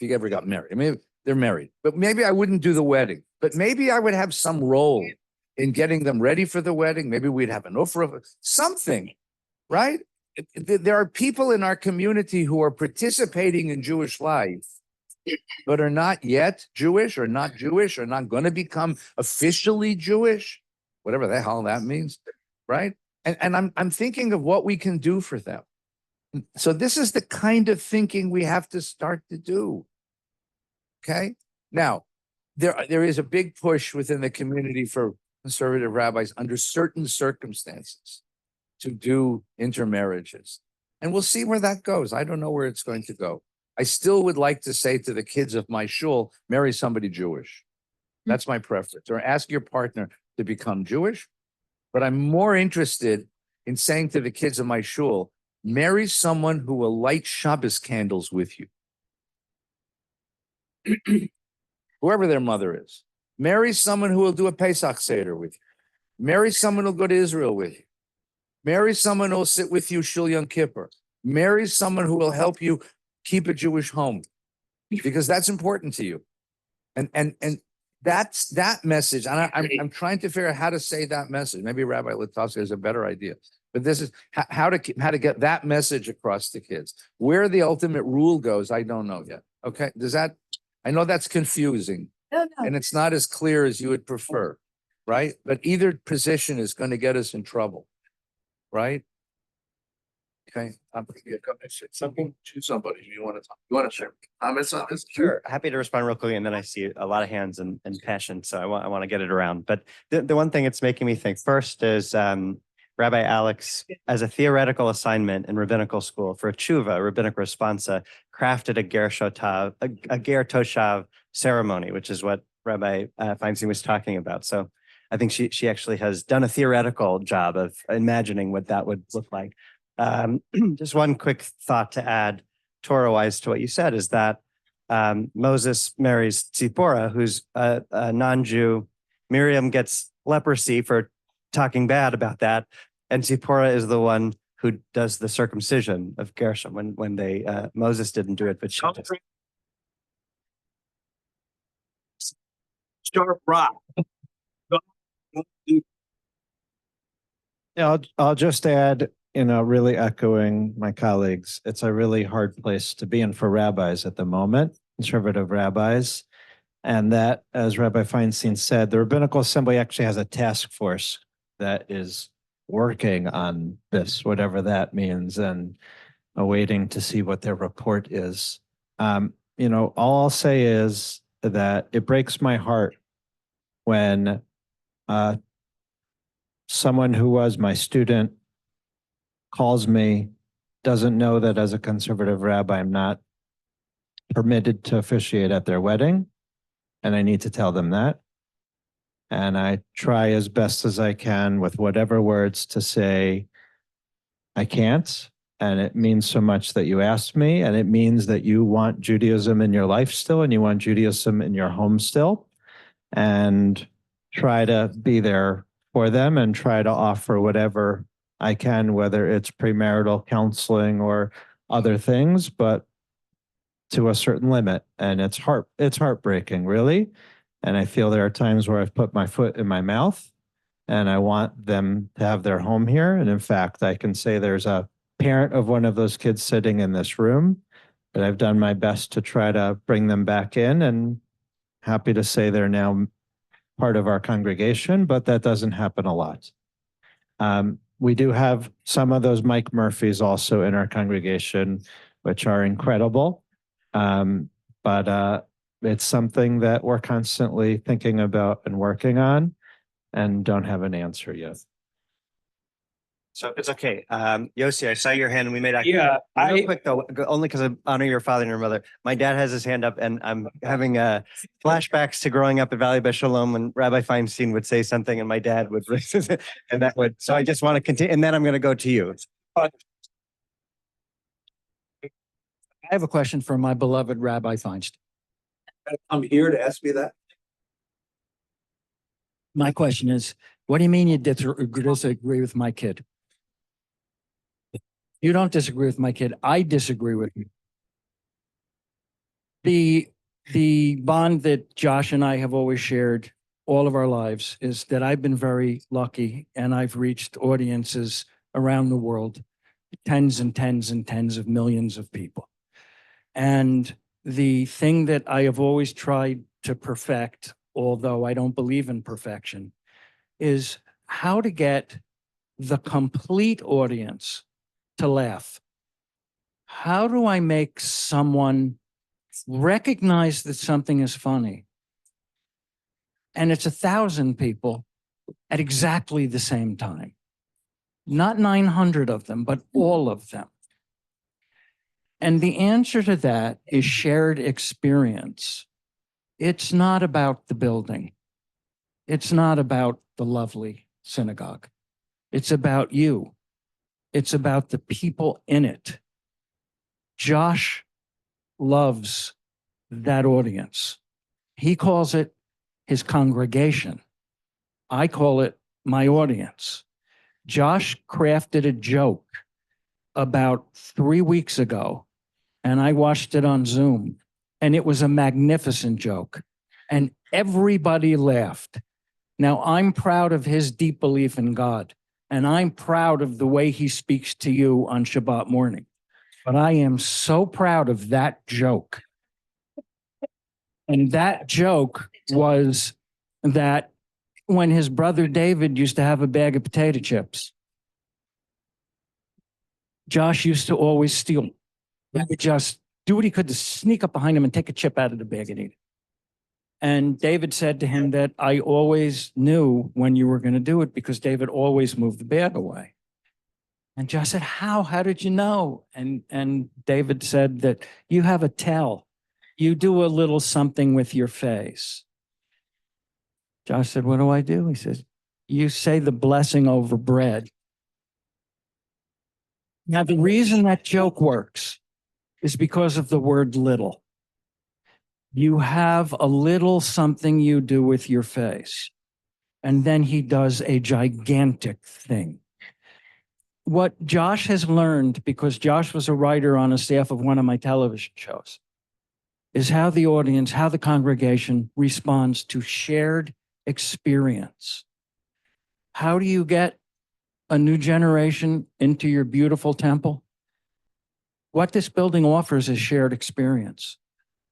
If he ever got married. I mean, they're married, but maybe I wouldn't do the wedding. But maybe I would have some role in getting them ready for the wedding. Maybe we'd have an offer, something, right? There are people in our community who are participating in Jewish life, but are not yet Jewish or not going to become officially Jewish, whatever the hell that means, right? And I'm thinking of what we can do for them. So this is the kind of thinking we have to start to do. Okay. Now, there is a big push within the community for conservative rabbis under certain circumstances to do intermarriages. And we'll see where that goes. I don't know where it's going to go. I still would like to say to the kids of my shul, marry somebody Jewish. That's my preference. Or ask your partner to become Jewish. But I'm more interested in saying to the kids of my shul, marry someone who will light Shabbos candles with you. Whoever their mother is. Marry someone who will do a Pesach Seder with you. Marry someone who'll go to Israel with you. Marry someone who'll sit with you Shul Yom Kippur. Marry someone who will help you keep a Jewish home. Because that's important to you. And that's that message. And I'm trying to figure out how to say that message. Maybe Rabbi Litovsky has a better idea. But this is how to get that message across to kids. Where the ultimate rule goes, I don't know yet. Okay. I know that's confusing. No. And it's not as clear as you would prefer. Right. But either position is going to get us in trouble. Right. Okay. I'm going to say something to somebody. You want to talk? You want to share comments on this? Sure. Happy to respond real quickly. And then I see a lot of hands and passion. So I want to get it around. But the one thing it's making me think first is Rabbi Alex, as a theoretical assignment in rabbinical school for a tshuva, a rabbinic responsa, crafted a ger toshav ceremony, which is what Rabbi Feinstein was talking about. So I think she actually has done a theoretical job of imagining what that would look like. Just one quick thought to add, Torah-wise, to what you said is that Moses marries Tzipporah, who's a non-Jew. Miriam gets leprosy for talking bad about that, and Tzipporah is the one who does the circumcision of Gershom when they Moses didn't do it, but she did. Sharp rock. Yeah, I'll just add, really echoing my colleagues, it's a really hard place to be in for rabbis at the moment, conservative rabbis. And that, as Rabbi Feinstein said, the Rabbinical Assembly actually has a task force that is working on this, whatever that means, and awaiting to see what their report is. All I'll say is that it breaks my heart when someone who was my student calls me, doesn't know that as a conservative rabbi, I'm not permitted to officiate at their wedding. And I need to tell them that. And I try as best as I can with whatever words to say, I can't. And it means so much that you asked me. And it means that you want Judaism in your life still, and you want Judaism in your home still. And try to be there for them and try to offer whatever I can, whether it's premarital counseling or other things. But to a certain limit, and it's heartbreaking, really. And I feel there are times where I've put my foot in my mouth, and I want them to have their home here. And in fact, I can say there's a parent of one of those kids sitting in this room, but I've done my best to try to bring them back in, and happy to say they're now part of our congregation, but that doesn't happen a lot. We do have some of those Mike Murphys also in our congregation, which are incredible. But it's something that we're constantly thinking about and working on, and don't have an answer yet. So if it's okay, Yossi, I saw your hand and we made. Yeah, Real quick though, only because I honor your father and your mother. My dad has his hand up, and I'm having flashbacks to growing up at Valley Shalom when Rabbi Feinstein would say something, and my dad would, and that would. So I just want to continue, and then I'm going to go to you. I have a question for my beloved Rabbi Feinstein. I'm here to ask me that. My question is, what do you mean you disagree with my kid? You don't disagree with my kid. I disagree with you. The bond that Josh and I have always shared all of our lives is that I've been very lucky, and I've reached audiences around the world, tens and tens and tens of millions of people. And the thing that I have always tried to perfect, although I don't believe in perfection, is how to get the complete audience to laugh. How do I make someone recognize that something is funny? And it's 1,000 people at exactly the same time. Not 900 of them, but all of them. And the answer to that is shared experience. It's not about the building. It's not about the lovely synagogue. It's about you. It's about the people in it. Josh loves that audience. He calls it his congregation. I call it my audience. Josh crafted a joke about 3 weeks ago, and I watched it on Zoom, and it was a magnificent joke, and everybody laughed. Now, I'm proud of his deep belief in God, and I'm proud of the way he speaks to you on Shabbat morning. But I am so proud of that joke. And that joke was that when his brother David used to have a bag of potato chips, Josh used to always steal. He would just do what he could to sneak up behind him and take a chip out of the bag and eat it. And David said to him that I always knew when you were going to do it because David always moved the bag away. And Josh said, how? How did you know? And David said that you have a tell. You do a little something with your face. Josh said, what do I do? He says, you say the blessing over bread. Now, the reason that joke works is because of the word little. You have a little something you do with your face, and then he does a gigantic thing. What Josh has learned, because Josh was a writer on a staff of one of my television shows, is how the audience, how the congregation responds to shared experience. How do you get a new generation into your beautiful temple? What this building offers is shared experience.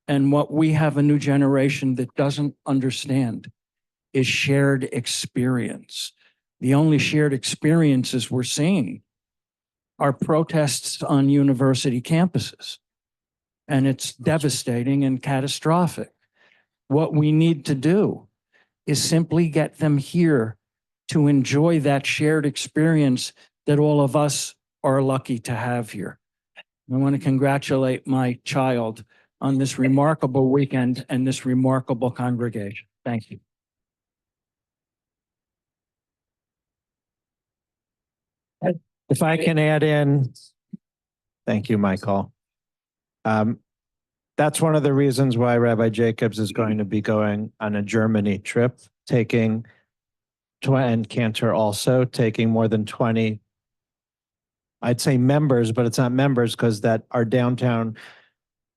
And what we have a new generation that doesn't understand is shared experience. The only shared experiences we're seeing are protests on university campuses. And it's devastating and catastrophic. What we need to do is simply get them here to enjoy that shared experience that all of us are lucky to have here. I want to congratulate my child on this remarkable weekend and this remarkable congregation. Thank you. If I can add in, thank you, Michael. That's one of the reasons why Rabbi Jacobs is going to be going on a Germany trip, taking, and Cantor also, taking more than 20, I'd say members, but it's not members because that our downtown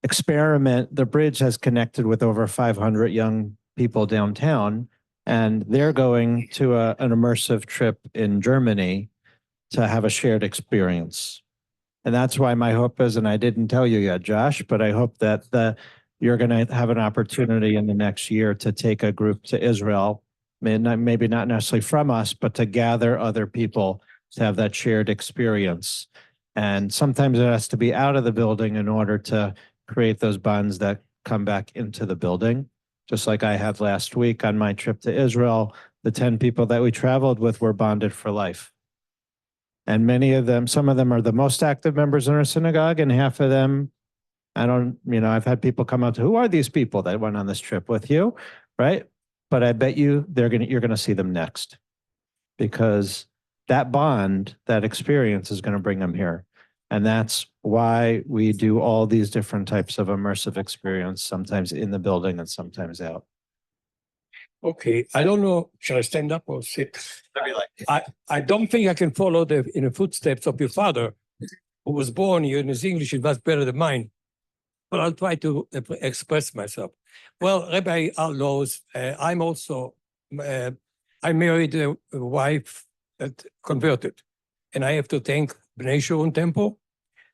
experiment, the bridge has connected with over 500 young people downtown, and they're going to an immersive trip in Germany to have a shared experience. And that's why my hope is, and I didn't tell you yet, Josh, but I hope that you're going to have an opportunity in the next year to take a group to Israel, maybe not necessarily from us, but to gather other people to have that shared experience. And sometimes it has to be out of the building in order to create those bonds that come back into the building. Just like I had last week on my trip to Israel, the 10 people that we traveled with were bonded for life. And many of them, some of them are the most active members in our synagogue, and half of them, I've had people come out to, who are these people that went on this trip with you, right? But I bet you you're gonna see them next, because that bond, that experience is gonna bring them here. And that's why we do all these different types of immersive experience, sometimes in the building and sometimes out. Okay, I don't know, shall I stand up or sit? I don't think I can follow in the footsteps of your father, who was born here, and his English is much better than mine. But I'll try to express myself. Well, Rabbi Outlaws, I'm also, I married a wife that converted. And I have to thank Bnei Shurun Temple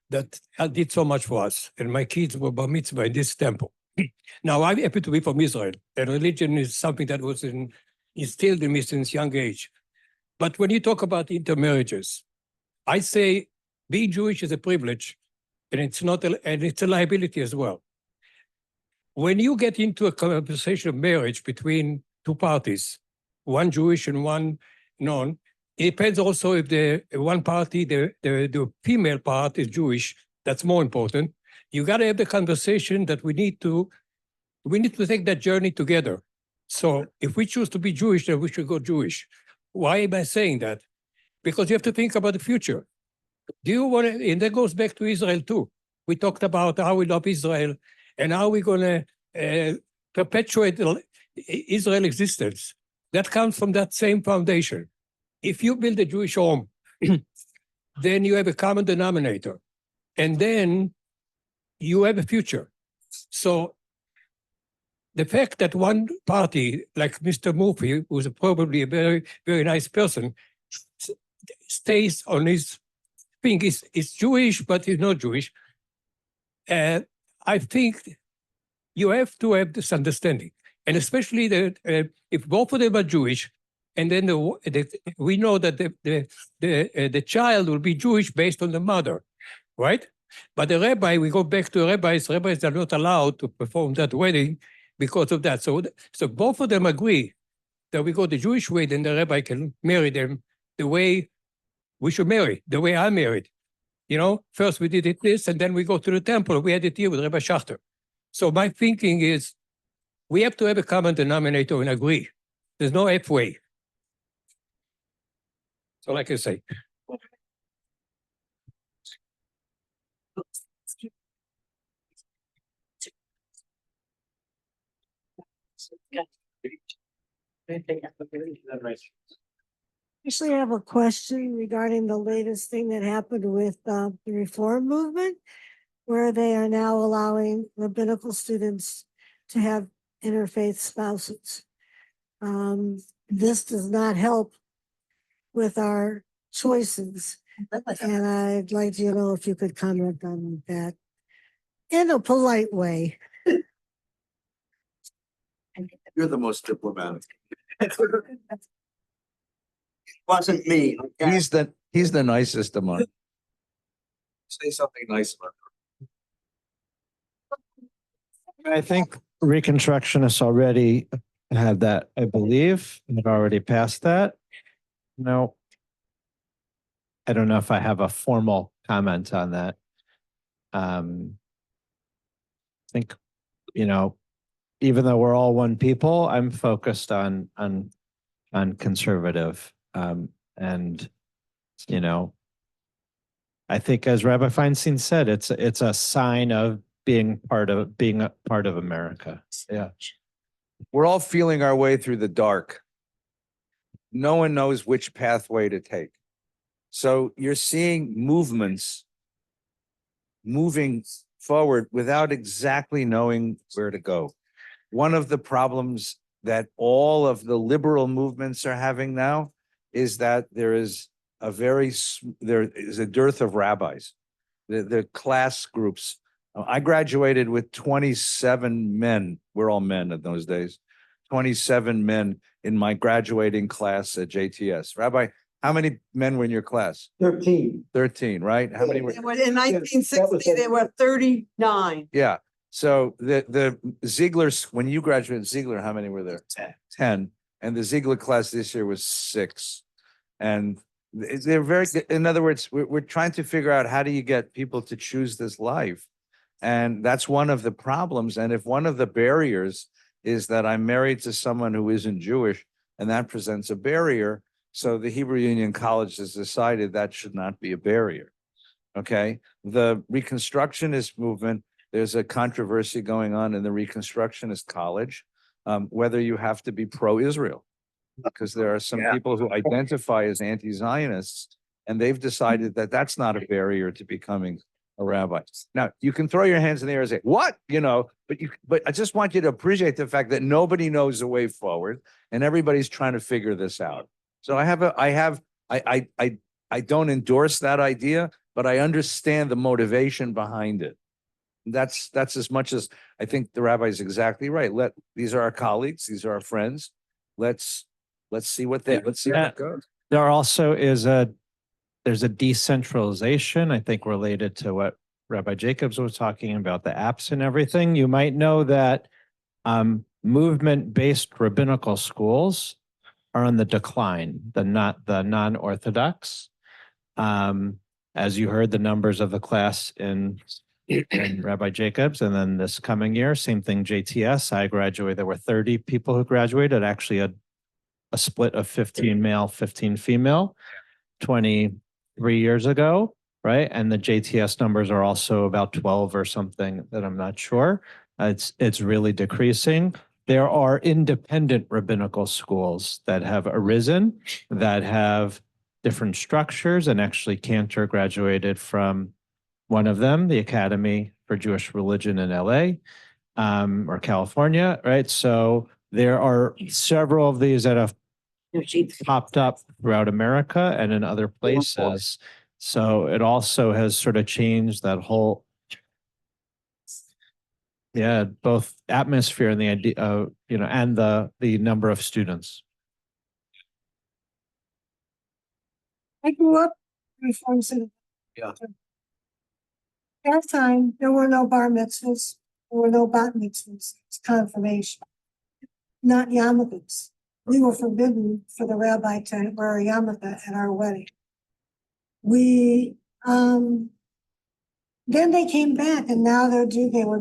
that did so much for us. And my kids were bar mitzvah in this temple. Now, I'm happy to be from Israel. And religion is something that was instilled in me since young age. But when you talk about intermarriages, I say being Jewish is a privilege, and it's not, and it's a liability as well. When you get into a conversation of marriage between two parties, one Jewish and one non, it depends also if the one party, the female part is Jewish. That's more important. You got to have the conversation that we need to take that journey together. So if we choose to be Jewish, then we should go Jewish. Why am I saying that? Because you have to think about the future. Do you want to, and that goes back to Israel too. We talked about how we love Israel and how we're going to perpetuate Israel existence. That comes from that same foundation. If you build a Jewish home, then you have a common denominator, and then you have a future. So the fact that one party, like Mr. Murphy, who's probably a very, very nice person, stays on his thing, is Jewish, but he's not Jewish. I think you have to have this understanding. And especially that if both of them are Jewish, and then we know that the child will be Jewish based on the mother, right? But the rabbi, we go back to rabbis are not allowed to perform that wedding because of that. So both of them agree that we go the Jewish way, then the rabbi can marry them the way we should marry, the way I married. You know, first we did it this, and then we go to the temple. We had it here with Rabbi Schachter. So my thinking is we have to have a common denominator and agree. There's no halfway. So like I say. Actually, I have a question regarding the latest thing that happened with the reform movement, where they are now allowing rabbinical students to have interfaith spouses. This does not help with our choices. And I'd like to know if you could comment on that in a polite way. You're the most diplomatic. Wasn't me. He's the nicest among. Say something nice about her. I think Reconstructionists already had that, I believe, and have already passed that. No, I don't know if I have a formal comment on that. I think, even though we're all one people, I'm focused on conservative. And I think, as Rabbi Feinstein said, it's a sign of being a part of America. Yeah. We're all feeling our way through the dark. No one knows which pathway to take. So you're seeing movements moving forward without exactly knowing where to go. One of the problems that all of the liberal movements are having now is that there is there is a dearth of rabbis. The class groups. I graduated with 27 men. We're all men in those days. 27 men in my graduating class at JTS. Rabbi, how many men were in your class? 13. 13, right? How many were? In 1960, there were 39. Yeah. So the Ziegler's, when you graduated Ziegler, how many were there? 10. And the Ziegler class this year was 6. And they're very, in other words, we're trying to figure out how do you get people to choose this life? And that's one of the problems. And if one of the barriers is that I'm married to someone who isn't Jewish, and that presents a barrier, so the Hebrew Union College has decided that should not be a barrier. Okay. The Reconstructionist movement, there's a controversy going on in the Reconstructionist College, whether you have to be pro-Israel, because there are some people who identify as anti-Zionists, and they've decided that that's not a barrier to becoming a rabbi. Now, you can throw your hands in the air and say, what? But I just want you to appreciate the fact that nobody knows the way forward, and everybody's trying to figure this out. So I don't endorse that idea, but I understand the motivation behind it. That's as much as I think the rabbi is exactly right. These are our colleagues, these are our friends. Let's see what let's see how it goes. There also is there's a decentralization, I think, related to what Rabbi Jacobs was talking about, the apps and everything. You might know that movement-based rabbinical schools are on the decline, the non-Orthodox. As you heard, the numbers of the class in Rabbi Jacobs, and then this coming year, same thing, JTS. I graduated, there were 30 people who graduated, actually a split of 15 male, 15 female, 23 years ago, right? And the JTS numbers are also about 12 or something that I'm not sure. It's really decreasing. There are independent rabbinical schools that have arisen, that have different structures, and actually Cantor graduated from one of them, the Academy for Jewish Religion in LA or California, right? So there are several of these that have popped up throughout America and in other places. So it also has sort of changed that whole, both atmosphere and the idea of, and the number of students. I grew up in Reform Center. Yeah. At that time, there were no bar mitzvahs, there were no bat mitzvahs, it's confirmation, not yarmulkes. We were forbidden for the rabbi to wear a yarmulke at our wedding. Then they came back, and now they were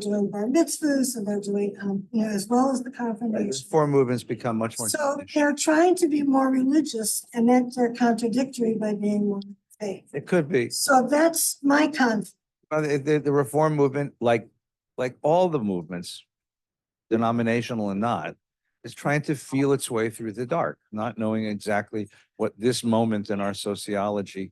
doing bar mitzvahs, and they're doing, as well as the confirmation. Four movements become much more. So they're trying to be more religious, and then they're contradictory by being more faith. It could be. So that's my conflict. The reform movement, like all the movements, denominational and not, is trying to feel its way through the dark, not knowing exactly what this moment in our sociology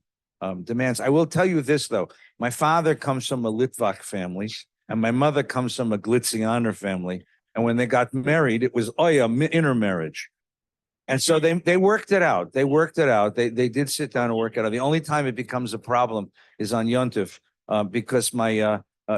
demands. I will tell you this, though. My father comes from a Litvak family, and my mother comes from a Glitzianer family. And when they got married, it was intermarriage. And so they worked it out. They They did sit down and work it out. The only time it becomes a problem is on Yontif, because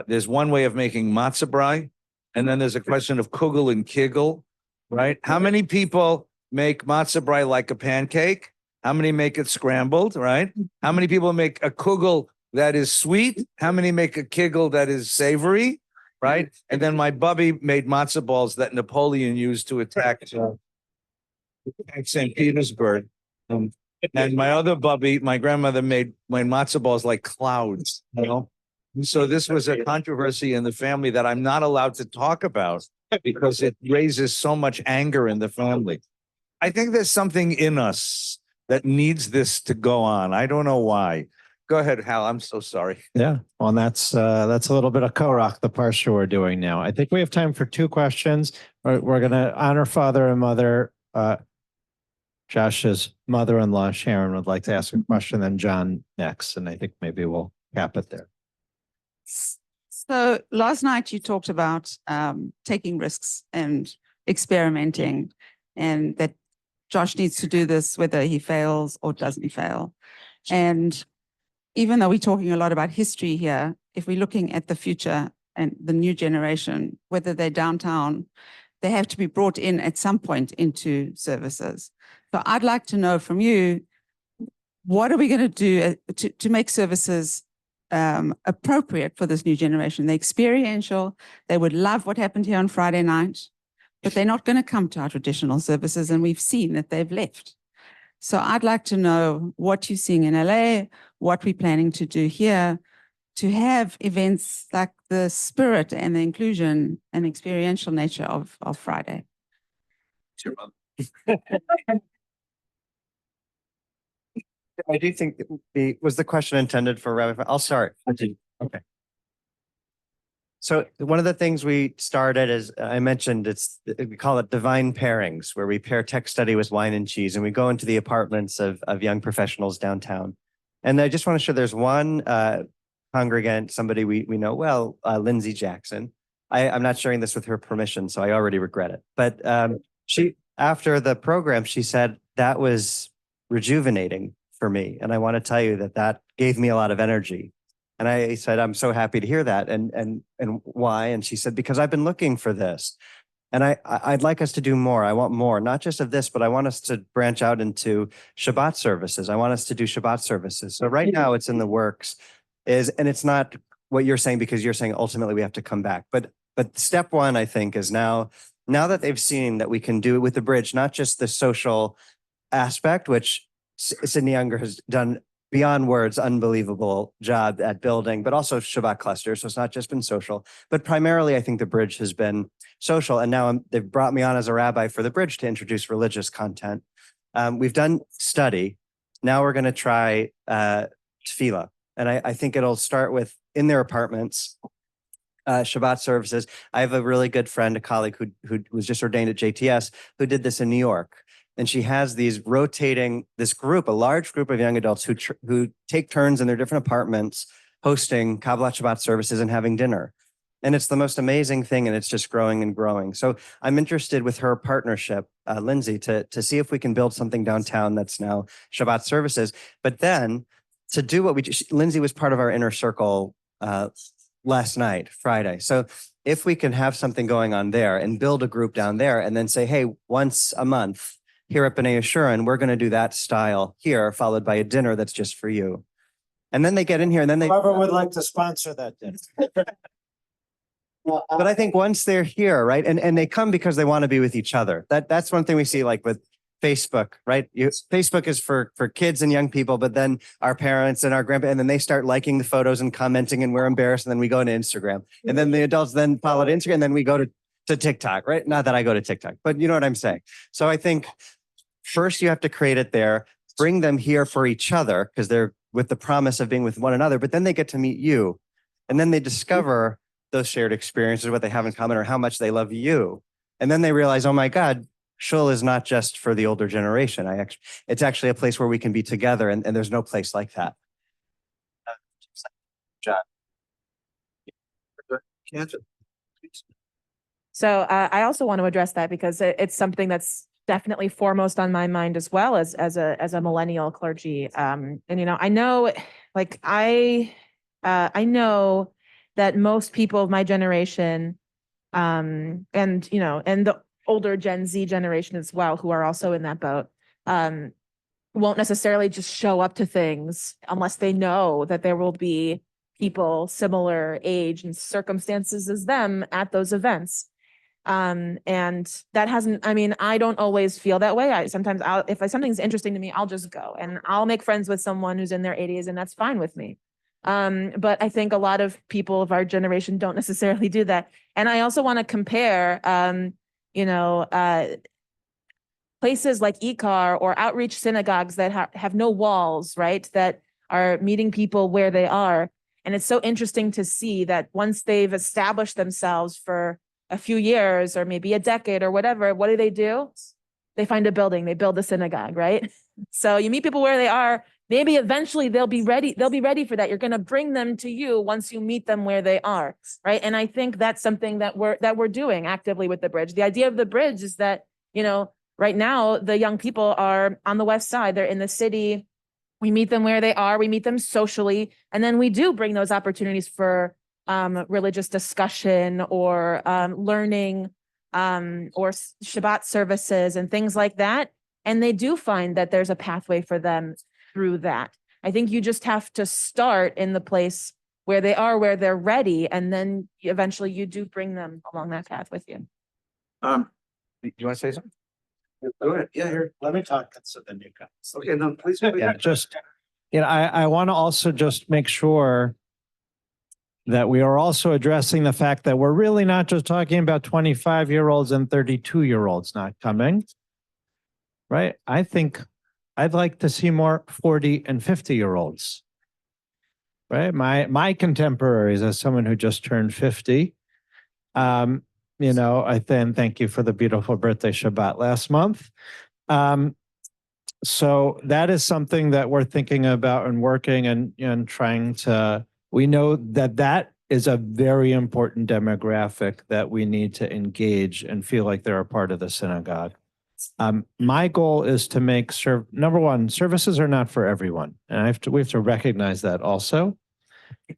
there's one way of making matzah brai, and then there's a question of kugel and kigel, right? How many people make matzah brai like a pancake? How many make it scrambled, right? How many people make a kugel that is sweet? How many make a kigel that is savory, right? And then my bubby made matzah balls that Napoleon used to attack St. Petersburg. And my other bubby, my grandmother made matzo balls like clouds, So this was a controversy in the family that I'm not allowed to talk about because it raises so much anger in the family. I think there's something in us that needs this to go on. I don't know why. Go ahead, Hal. I'm so sorry. Yeah, well, that's a little bit of Korach, the parsha we're doing now. I think we have time for 2 questions. We're going to honor father and mother. Josh's mother-in-law, Sharon, would like to ask a question, then John next, and I think maybe we'll cap it there. So last night you talked about taking risks and experimenting, and that Josh needs to do this whether he fails or doesn't fail. And even though we're talking a lot about history here, if we're looking at the future and the new generation, whether they're downtown, they have to be brought in at some point into services. So I'd like to know from you, what are we going to do to make services appropriate for this new generation? They're experiential. They would love what happened here on Friday night, but they're not going to come to our traditional services, and we've seen that they've left. So I'd like to know what you're seeing in LA, what we're planning to do here to have events like the spirit and the inclusion and experiential nature of Friday. I do think was the question intended for Rabbi? I'll start. Okay. So one of the things we started, as I mentioned, we call it divine pairings, where we pair tech study with wine and cheese, and we go into the apartments of young professionals downtown. And I just want to show there's one congregant, somebody we know well, Lindsay Jackson. I'm not sharing this with her permission, so I already regret it. But she, after the program, she said that was rejuvenating for me, and I want to tell you that gave me a lot of energy. And I said, I'm so happy to hear that. And why? And she said, because I've been looking for this. And I'd like us to do more. I want more, not just of this, but I want us to branch out into Shabbat services. I want us to do Shabbat services. So right now it's in the works and it's not what you're saying, because you're saying ultimately we have to come back. But step one, I think, is now that they've seen that we can do it with the bridge, not just the social aspect, which Sydney Younger has done beyond words, unbelievable job at building, but also Shabbat clusters. So it's not just been social, but primarily I think the bridge has been social. And now they've brought me on as a rabbi for the bridge to introduce religious content. We've done study. Now we're going to try tefillah. And I think it'll start with in their apartments, Shabbat services. I have a really good friend, a colleague who was just ordained at JTS, who did this in New York. And she has these this group, a large group of young adults who take turns in their different apartments, hosting Kabbalat Shabbat services and having dinner. And it's the most amazing thing, and it's just growing and growing. So I'm interested with her partnership, Lindsay, to see if we can build something downtown that's now Shabbat services. But then to do what Lindsay was part of our inner circle last night, Friday. So if we can have something going on there and build a group down there and then say, hey, once a month, here at B'nai Yeshua, and we're going to do that style here, followed by a dinner that's just for you. And then they get in here, and then Whoever would like to sponsor that dinner. But I think once they're here, right, and they come because they want to be with each other. That's one thing we see, like with Facebook, right? Facebook is for kids and young people, but then our parents and our grandparents, and then they start liking the photos and commenting, and we're embarrassed, and then we go to Instagram, and then the adults then follow to Instagram, and then we go to TikTok, right? Not that I go to TikTok, but you know what I'm saying. So I think first, you have to create it there, bring them here for each other, because they're with the promise of being with one another, but then they get to meet you. And then they discover those shared experiences, what they have in common, or how much they love you. And then they realize, oh my God, Shul is not just for the older generation. It's actually a place where we can be together, and there's no place like that. John. So I also want to address that, because it's something that's definitely foremost on my mind as well as a millennial clergy. And I know, like I know that most people of my generation, and the older Gen Z generation as well, who are also in that boat, won't necessarily just show up to things unless they know that there will be people similar age and circumstances as them at those events. And that I don't always feel that way. Sometimes if something's interesting to me, I'll just go and I'll make friends with someone who's in their 80s, and that's fine with me. But I think a lot of people of our generation don't necessarily do that. And I also want to compare, places like ICAR or outreach synagogues that have no walls, right? That are meeting people where they are. And it's so interesting to see that once they've established themselves for a few years or maybe a decade or whatever, what do? They find a building, they build a synagogue, right? So you meet people where they are, maybe eventually they'll be ready for that. You're going to bring them to you once you meet them where they are, right? And I think that's something that we're doing actively with the bridge. The idea of the bridge is that, you know, right now the young people are on the West Side, they're in the city. We meet them where they are, we meet them socially, and then we do bring those opportunities for religious discussion or learning or Shabbat services and things like that. And they do find that there's a pathway for them through that. I think you just have to start in the place where they are, where they're ready, and then eventually you do bring them along that path with you. Do you want to say something? Go ahead. Yeah, here. Let me talk. So then you can. Okay, no, please. Yeah, just, you know, I want to also just make sure that we are also addressing the fact that we're really not just talking about 25-year-olds and 32-year-olds not coming, right? I think I'd like to see more 40 and 50-year-olds, right? My contemporaries, as someone who just turned 50, you know, I then thank you for the beautiful birthday Shabbat last month. So that is something that we're thinking about and working and trying to, we know that that is a very important demographic that we need to engage and feel like they're a part of the synagogue. My goal is to make number one, services are not for everyone. And we have to recognize that also.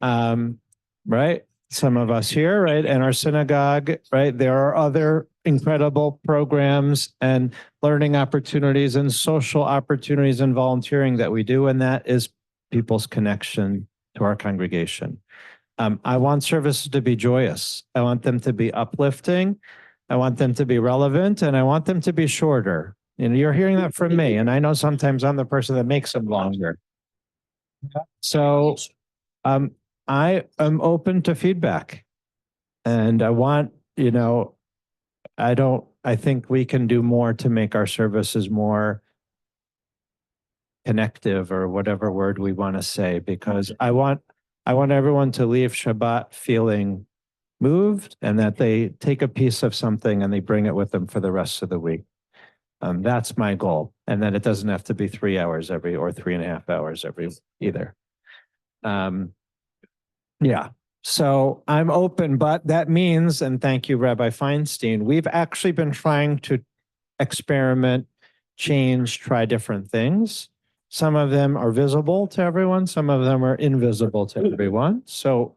Right? Some of us here, right, in our synagogue, right, there are other incredible programs and learning opportunities and social opportunities and volunteering that we do, and that is people's connection to our congregation. I want services to be joyous. I want them to be uplifting. I want them to be relevant, and I want them to be shorter. You know, you're hearing that from me, and I know sometimes I'm the person that makes them longer. So, I am open to feedback, and I want, you know, I think we can do more to make our services more connective, or whatever word we want to say, because I want everyone to leave Shabbat feeling moved and that they take a piece of something and they bring it with them for the rest of the week. That's my goal. And then it doesn't have to be 3 hours or 3.5 hours every either. Yeah. So I'm open, but that means, and thank you, Rabbi Feinstein, we've actually been trying to experiment, change, try different things. Some of them are visible to everyone. Some of them are invisible to everyone. So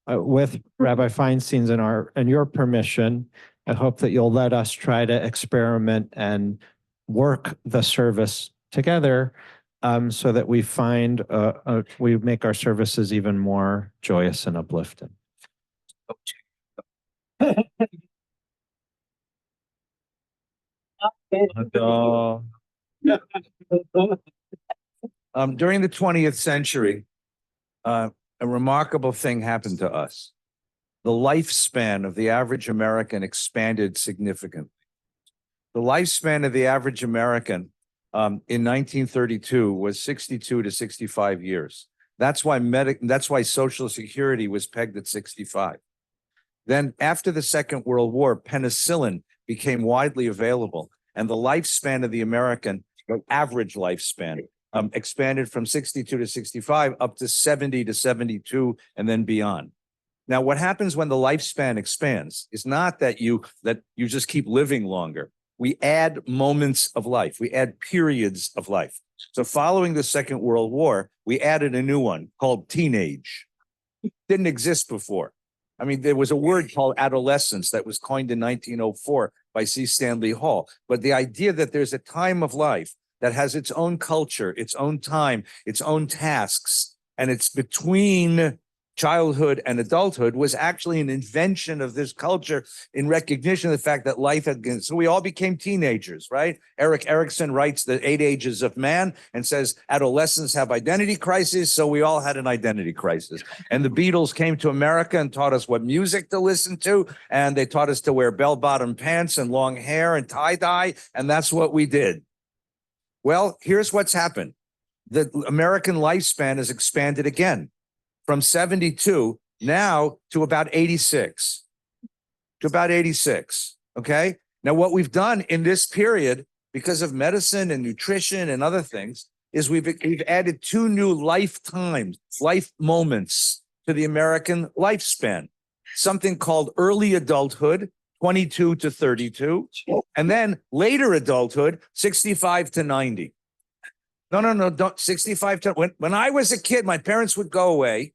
with Rabbi Feinstein's and your permission, I hope that you'll let us try to experiment and work the service together, so that we find we make our services even more joyous and uplifting. During the 20th century, a remarkable thing happened to us. The lifespan of the average American expanded significantly. The lifespan of the average American in 1932 was 62 to 65 years. That's why Social Security was pegged at 65. Then after the Second World War, penicillin became widely available, and the lifespan of the American, the average lifespan, expanded from 62 to 65 up to 70 to 72 and then beyond. Now, what happens when the lifespan expands is not that you just keep living longer. We add moments of life. We add periods of life. So following the Second World War, we added a new one called teenage. It didn't exist before. I mean, there was a word called adolescence that was coined in 1904 by C. Stanley Hall. But the idea that there's a time of life that has its own culture, its own time, its own tasks, and it's between childhood and adulthood was actually an invention of this culture in recognition of the fact that life had been, so we all became teenagers, right? Erik Erikson writes The 8 Ages of Man and says adolescents have identity crises, so we all had an identity crisis. And the Beatles came to America and taught us what music to listen to, and they taught us to wear bell-bottom pants and long hair and tie-dye, and that's what we did. Well, here's what's happened. The American lifespan has expanded again. From 72 now to about 86. Okay? Now, what we've done in this period, because of medicine and nutrition and other things, is we've added 2 new life moments to the American lifespan. Something called early adulthood, 22 to 32, and then later adulthood, 65 to 90. No, don't 65 to when I was a kid, my parents would go away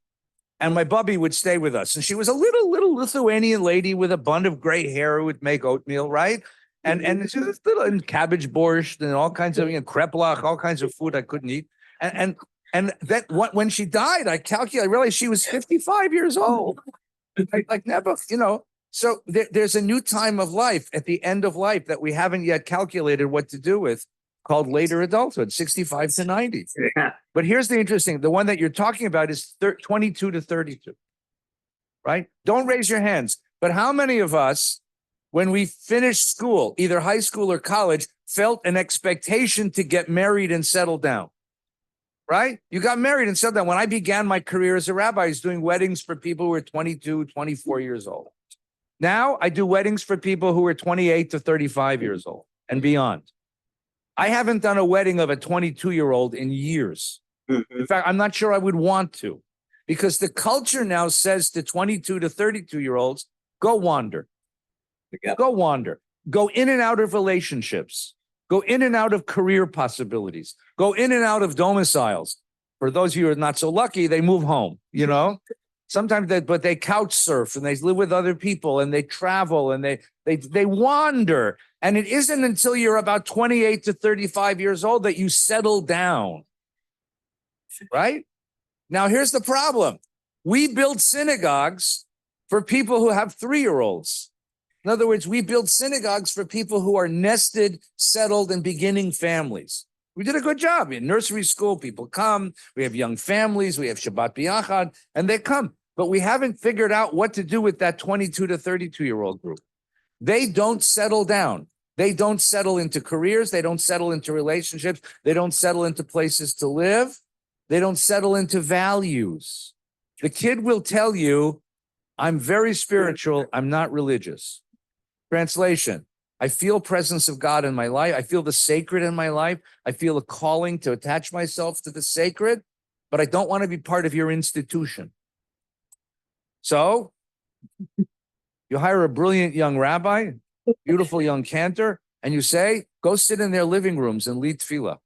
and my bubby would stay with us. And she was a little Lithuanian lady with a bund of gray hair who would make oatmeal, right? And she was little and cabbage borscht and all kinds of kreplach, all kinds of food I couldn't eat. And that when she died, I realized she was 55 years old. Like never, So there's a new time of life at the end of life that we haven't yet calculated what to do with, called later adulthood, 65 to 90. But here's the interesting, the one that you're talking about is 22 to 32, right? Don't raise your hands. But how many of us, when we finished school, either high school or college, felt an expectation to get married and settle down? Right? You got married and settled down. When I began my career as a rabbi, I was doing weddings for people who were 22, 24 years old. Now I do weddings for people who are 28 to 35 years old and beyond. I haven't done a wedding of a 22-year-old in years. In fact, I'm not sure I would want to, because the culture now says to 22 to 32-year-olds, go wander. Go wander. Go in and out of relationships. Go in and out of career possibilities. Go in and out of domiciles. For those of you who are not so lucky, they move home, Sometimes they couch surf and they live with other people and they travel and they wander. And it isn't until you're about 28 to 35 years old that you settle down. Right? Now, here's the problem. We build synagogues for people who have 3-year-olds. In other words, we build synagogues for people who are nested, settled, and beginning families. We did a good job. In nursery school, people come. We have young families. We have Shabbat B'Yachad, and they come. But we haven't figured out what to do with that 22 to 32-year-old group. They don't settle down. They don't settle into careers. They don't settle into relationships. They don't settle into places to live. They don't settle into values. The kid will tell you, I'm very spiritual. I'm not religious. Translation, I feel presence of God in my life. I feel the sacred in my life. I feel a calling to attach myself to the sacred, but I don't want to be part of your institution. So you hire a brilliant young rabbi, beautiful young cantor, and you say, go sit in their living rooms and lead tefillah.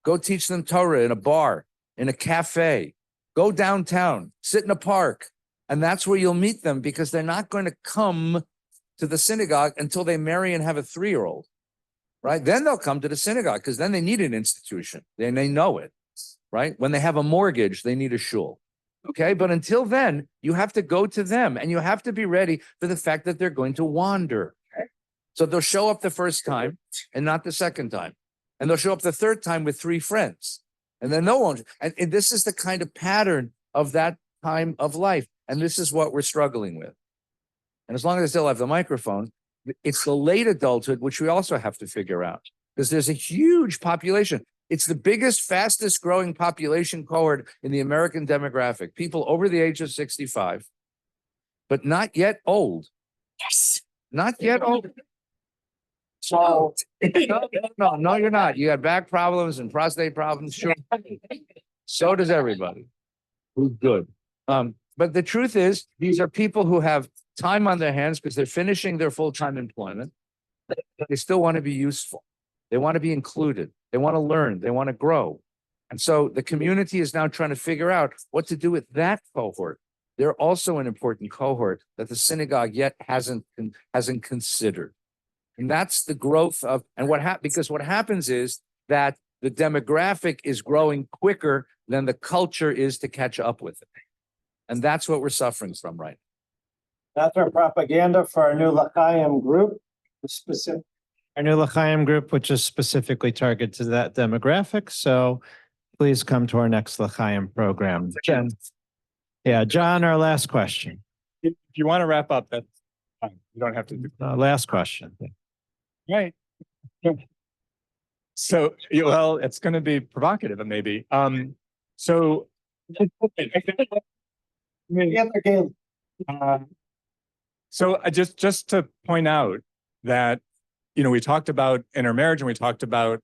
Go teach them Torah in a bar, in a cafe. Go downtown, sit in a park. And that's where you'll meet them, because they're not going to come to the synagogue until they marry and have a 3-year-old, right? Then they'll come to the synagogue, because then they need an institution. They know it, right? When they have a mortgage, they need a shul. Okay, but until then, you have to go to them and you have to be ready for the fact that they're going to wander. So they'll show up the first time and not the second time. And they'll show up the third time with 3 friends. And then no one. And this is the kind of pattern of that time of life. And this is what we're struggling with. And as long as I still have the microphone, it's the late adulthood, which we also have to figure out, because there's a huge population. It's the biggest, fastest growing population cohort in the American demographic. People over the age of 65, but not yet old. Yes. Not yet old. So, no, you're not. You got back problems and prostate problems. Sure. So does everybody. Who's good. But the truth is, these are people who have time on their hands because they're finishing their full-time employment. They still want to be useful. They want to be included. They want to learn. They want to grow. And so the community is now trying to figure out what to do with that cohort. They're also an important cohort that the synagogue yet hasn't considered. And that's the growth of, and because what happens is that the demographic is growing quicker than the culture is to catch up with it. And that's what we're suffering from right now. That's our propaganda for our new L'chaim group. Our new L'chaim group, which is specifically targeted to that demographic. So please come to our next L'chaim program. Jen. Yeah, John, our last question. If you want to wrap up, that's fine. You don't have to do last question. Right. So, well, it's going to be provocative, maybe. So just to point out that, we talked about intermarriage and we talked about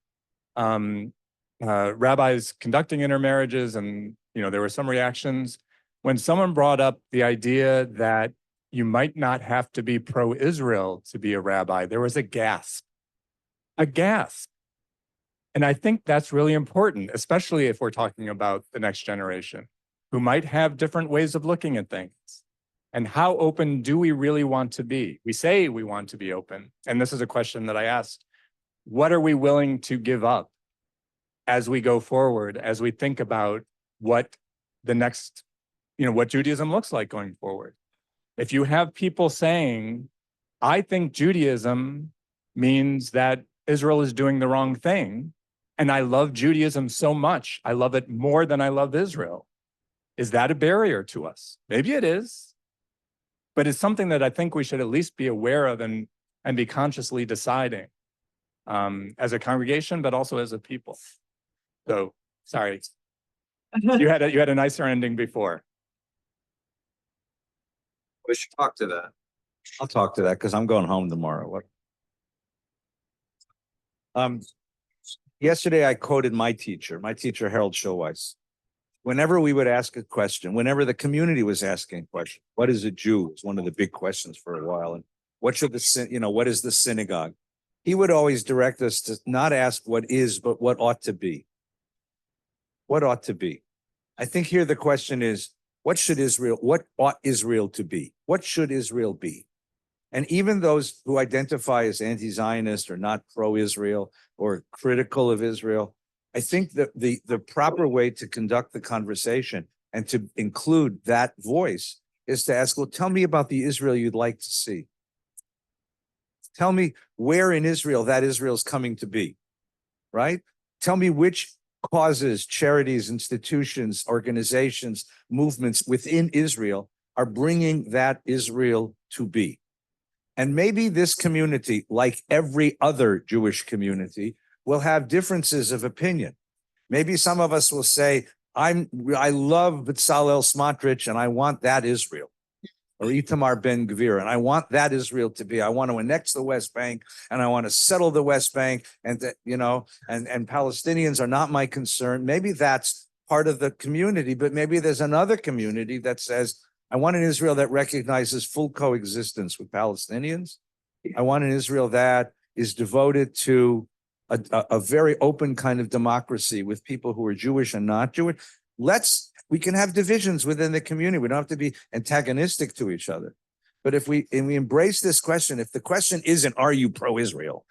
rabbis conducting intermarriages, and there were some reactions when someone brought up the idea that you might not have to be pro-Israel to be a rabbi. There was a gasp. And I think that's really important, especially if we're talking about the next generation who might have different ways of looking at things. And how open do we really want to be? We say we want to be open. And this is a question that I asked. What are we willing to give up as we go forward, as we think about what the next, what Judaism looks like going forward? If you have people saying, I think Judaism means that Israel is doing the wrong thing, and I love Judaism so much, I love it more than I love Israel. Is that a barrier to us? Maybe it is, but it's something that I think we should at least be aware of and be consciously deciding as a congregation, but also as a people. So, sorry. You had a nicer ending before. We should talk to that. I'll talk to that because I'm going home tomorrow. Yesterday I quoted my teacher, Harold Schulweis. Whenever we would ask a question, whenever the community was asking a question, what is a Jew? It was one of the big questions for a while. And what is the synagogue? He would always direct us to not ask what is, but what ought to be. What ought to be? I think here the question is, what ought Israel to be? What should Israel be? And even those who identify as anti-Zionist or not pro-Israel or critical of Israel, I think that the proper way to conduct the conversation and to include that voice is to ask, well, tell me about the Israel you'd like to see. Tell me where in Israel that Israel is coming to be, right? Tell me which causes, charities, institutions, organizations, movements within Israel are bringing that Israel to be. And maybe this community, like every other Jewish community, will have differences of opinion. Maybe some of us will say, I love Bezalel Smotrich and I want that Israel, or Itamar Ben Gvir, and I want that Israel to be. I want to annex the West Bank and I want to settle the West Bank, and and Palestinians are not my concern. Maybe that's part of the community, but maybe there's another community that says, I want an Israel that recognizes full coexistence with Palestinians. I want an Israel that is devoted to a very open kind of democracy with people who are Jewish and not Jewish. We can have divisions within the community. We don't have to be antagonistic to each other. But if we embrace this question, if the question isn't, are you pro-Israel?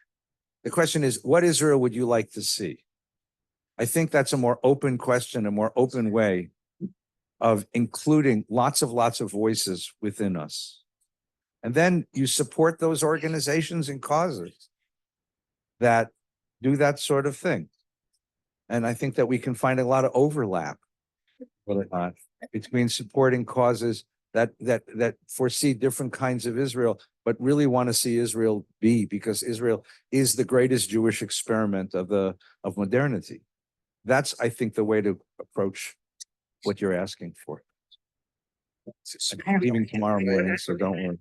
The question is, what Israel would you like to see? I think that's a more open question, a more open way of including lots of voices within us. And then you support those organizations and causes that do that sort of thing. And I think that we can find a lot of overlap between supporting causes that foresee different kinds of Israel, but really want to see Israel be, because Israel is the greatest Jewish experiment of modernity. That's, I think, the way to approach what you're asking for. I'm leaving tomorrow morning, so don't worry.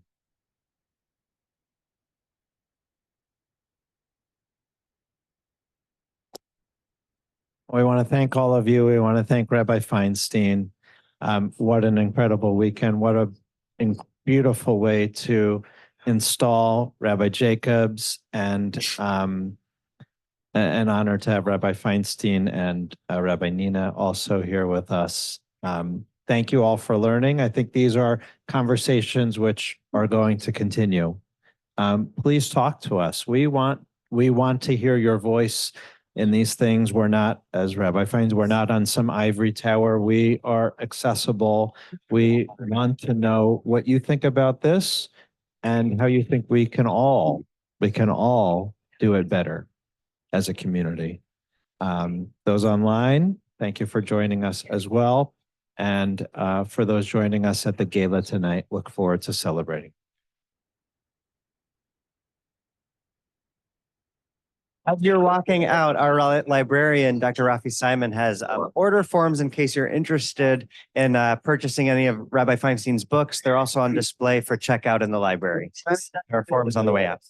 We want to thank all of you. We want to thank Rabbi Feinstein. What an incredible weekend. What a beautiful way to install Rabbi Jacobs, and an honor to have Rabbi Feinstein and Rabbi Nina also here with us. Thank you all for learning. I think these are conversations which are going to continue. Please talk to us. We want to hear your voice in these things. We're not, as Rabbi Feinstein, we're not on some ivory tower. We are accessible. We want to know what you think about this and how you think we can all do it better as a community. Those online, thank you for joining us as well. And for those joining us at the gala tonight, look forward to celebrating. As you're walking out, our librarian, Dr. Rafi Simon, has order forms in case you're interested in purchasing any of Rabbi Feinstein's books. They're also on display for checkout in the library. There are forms on the way out.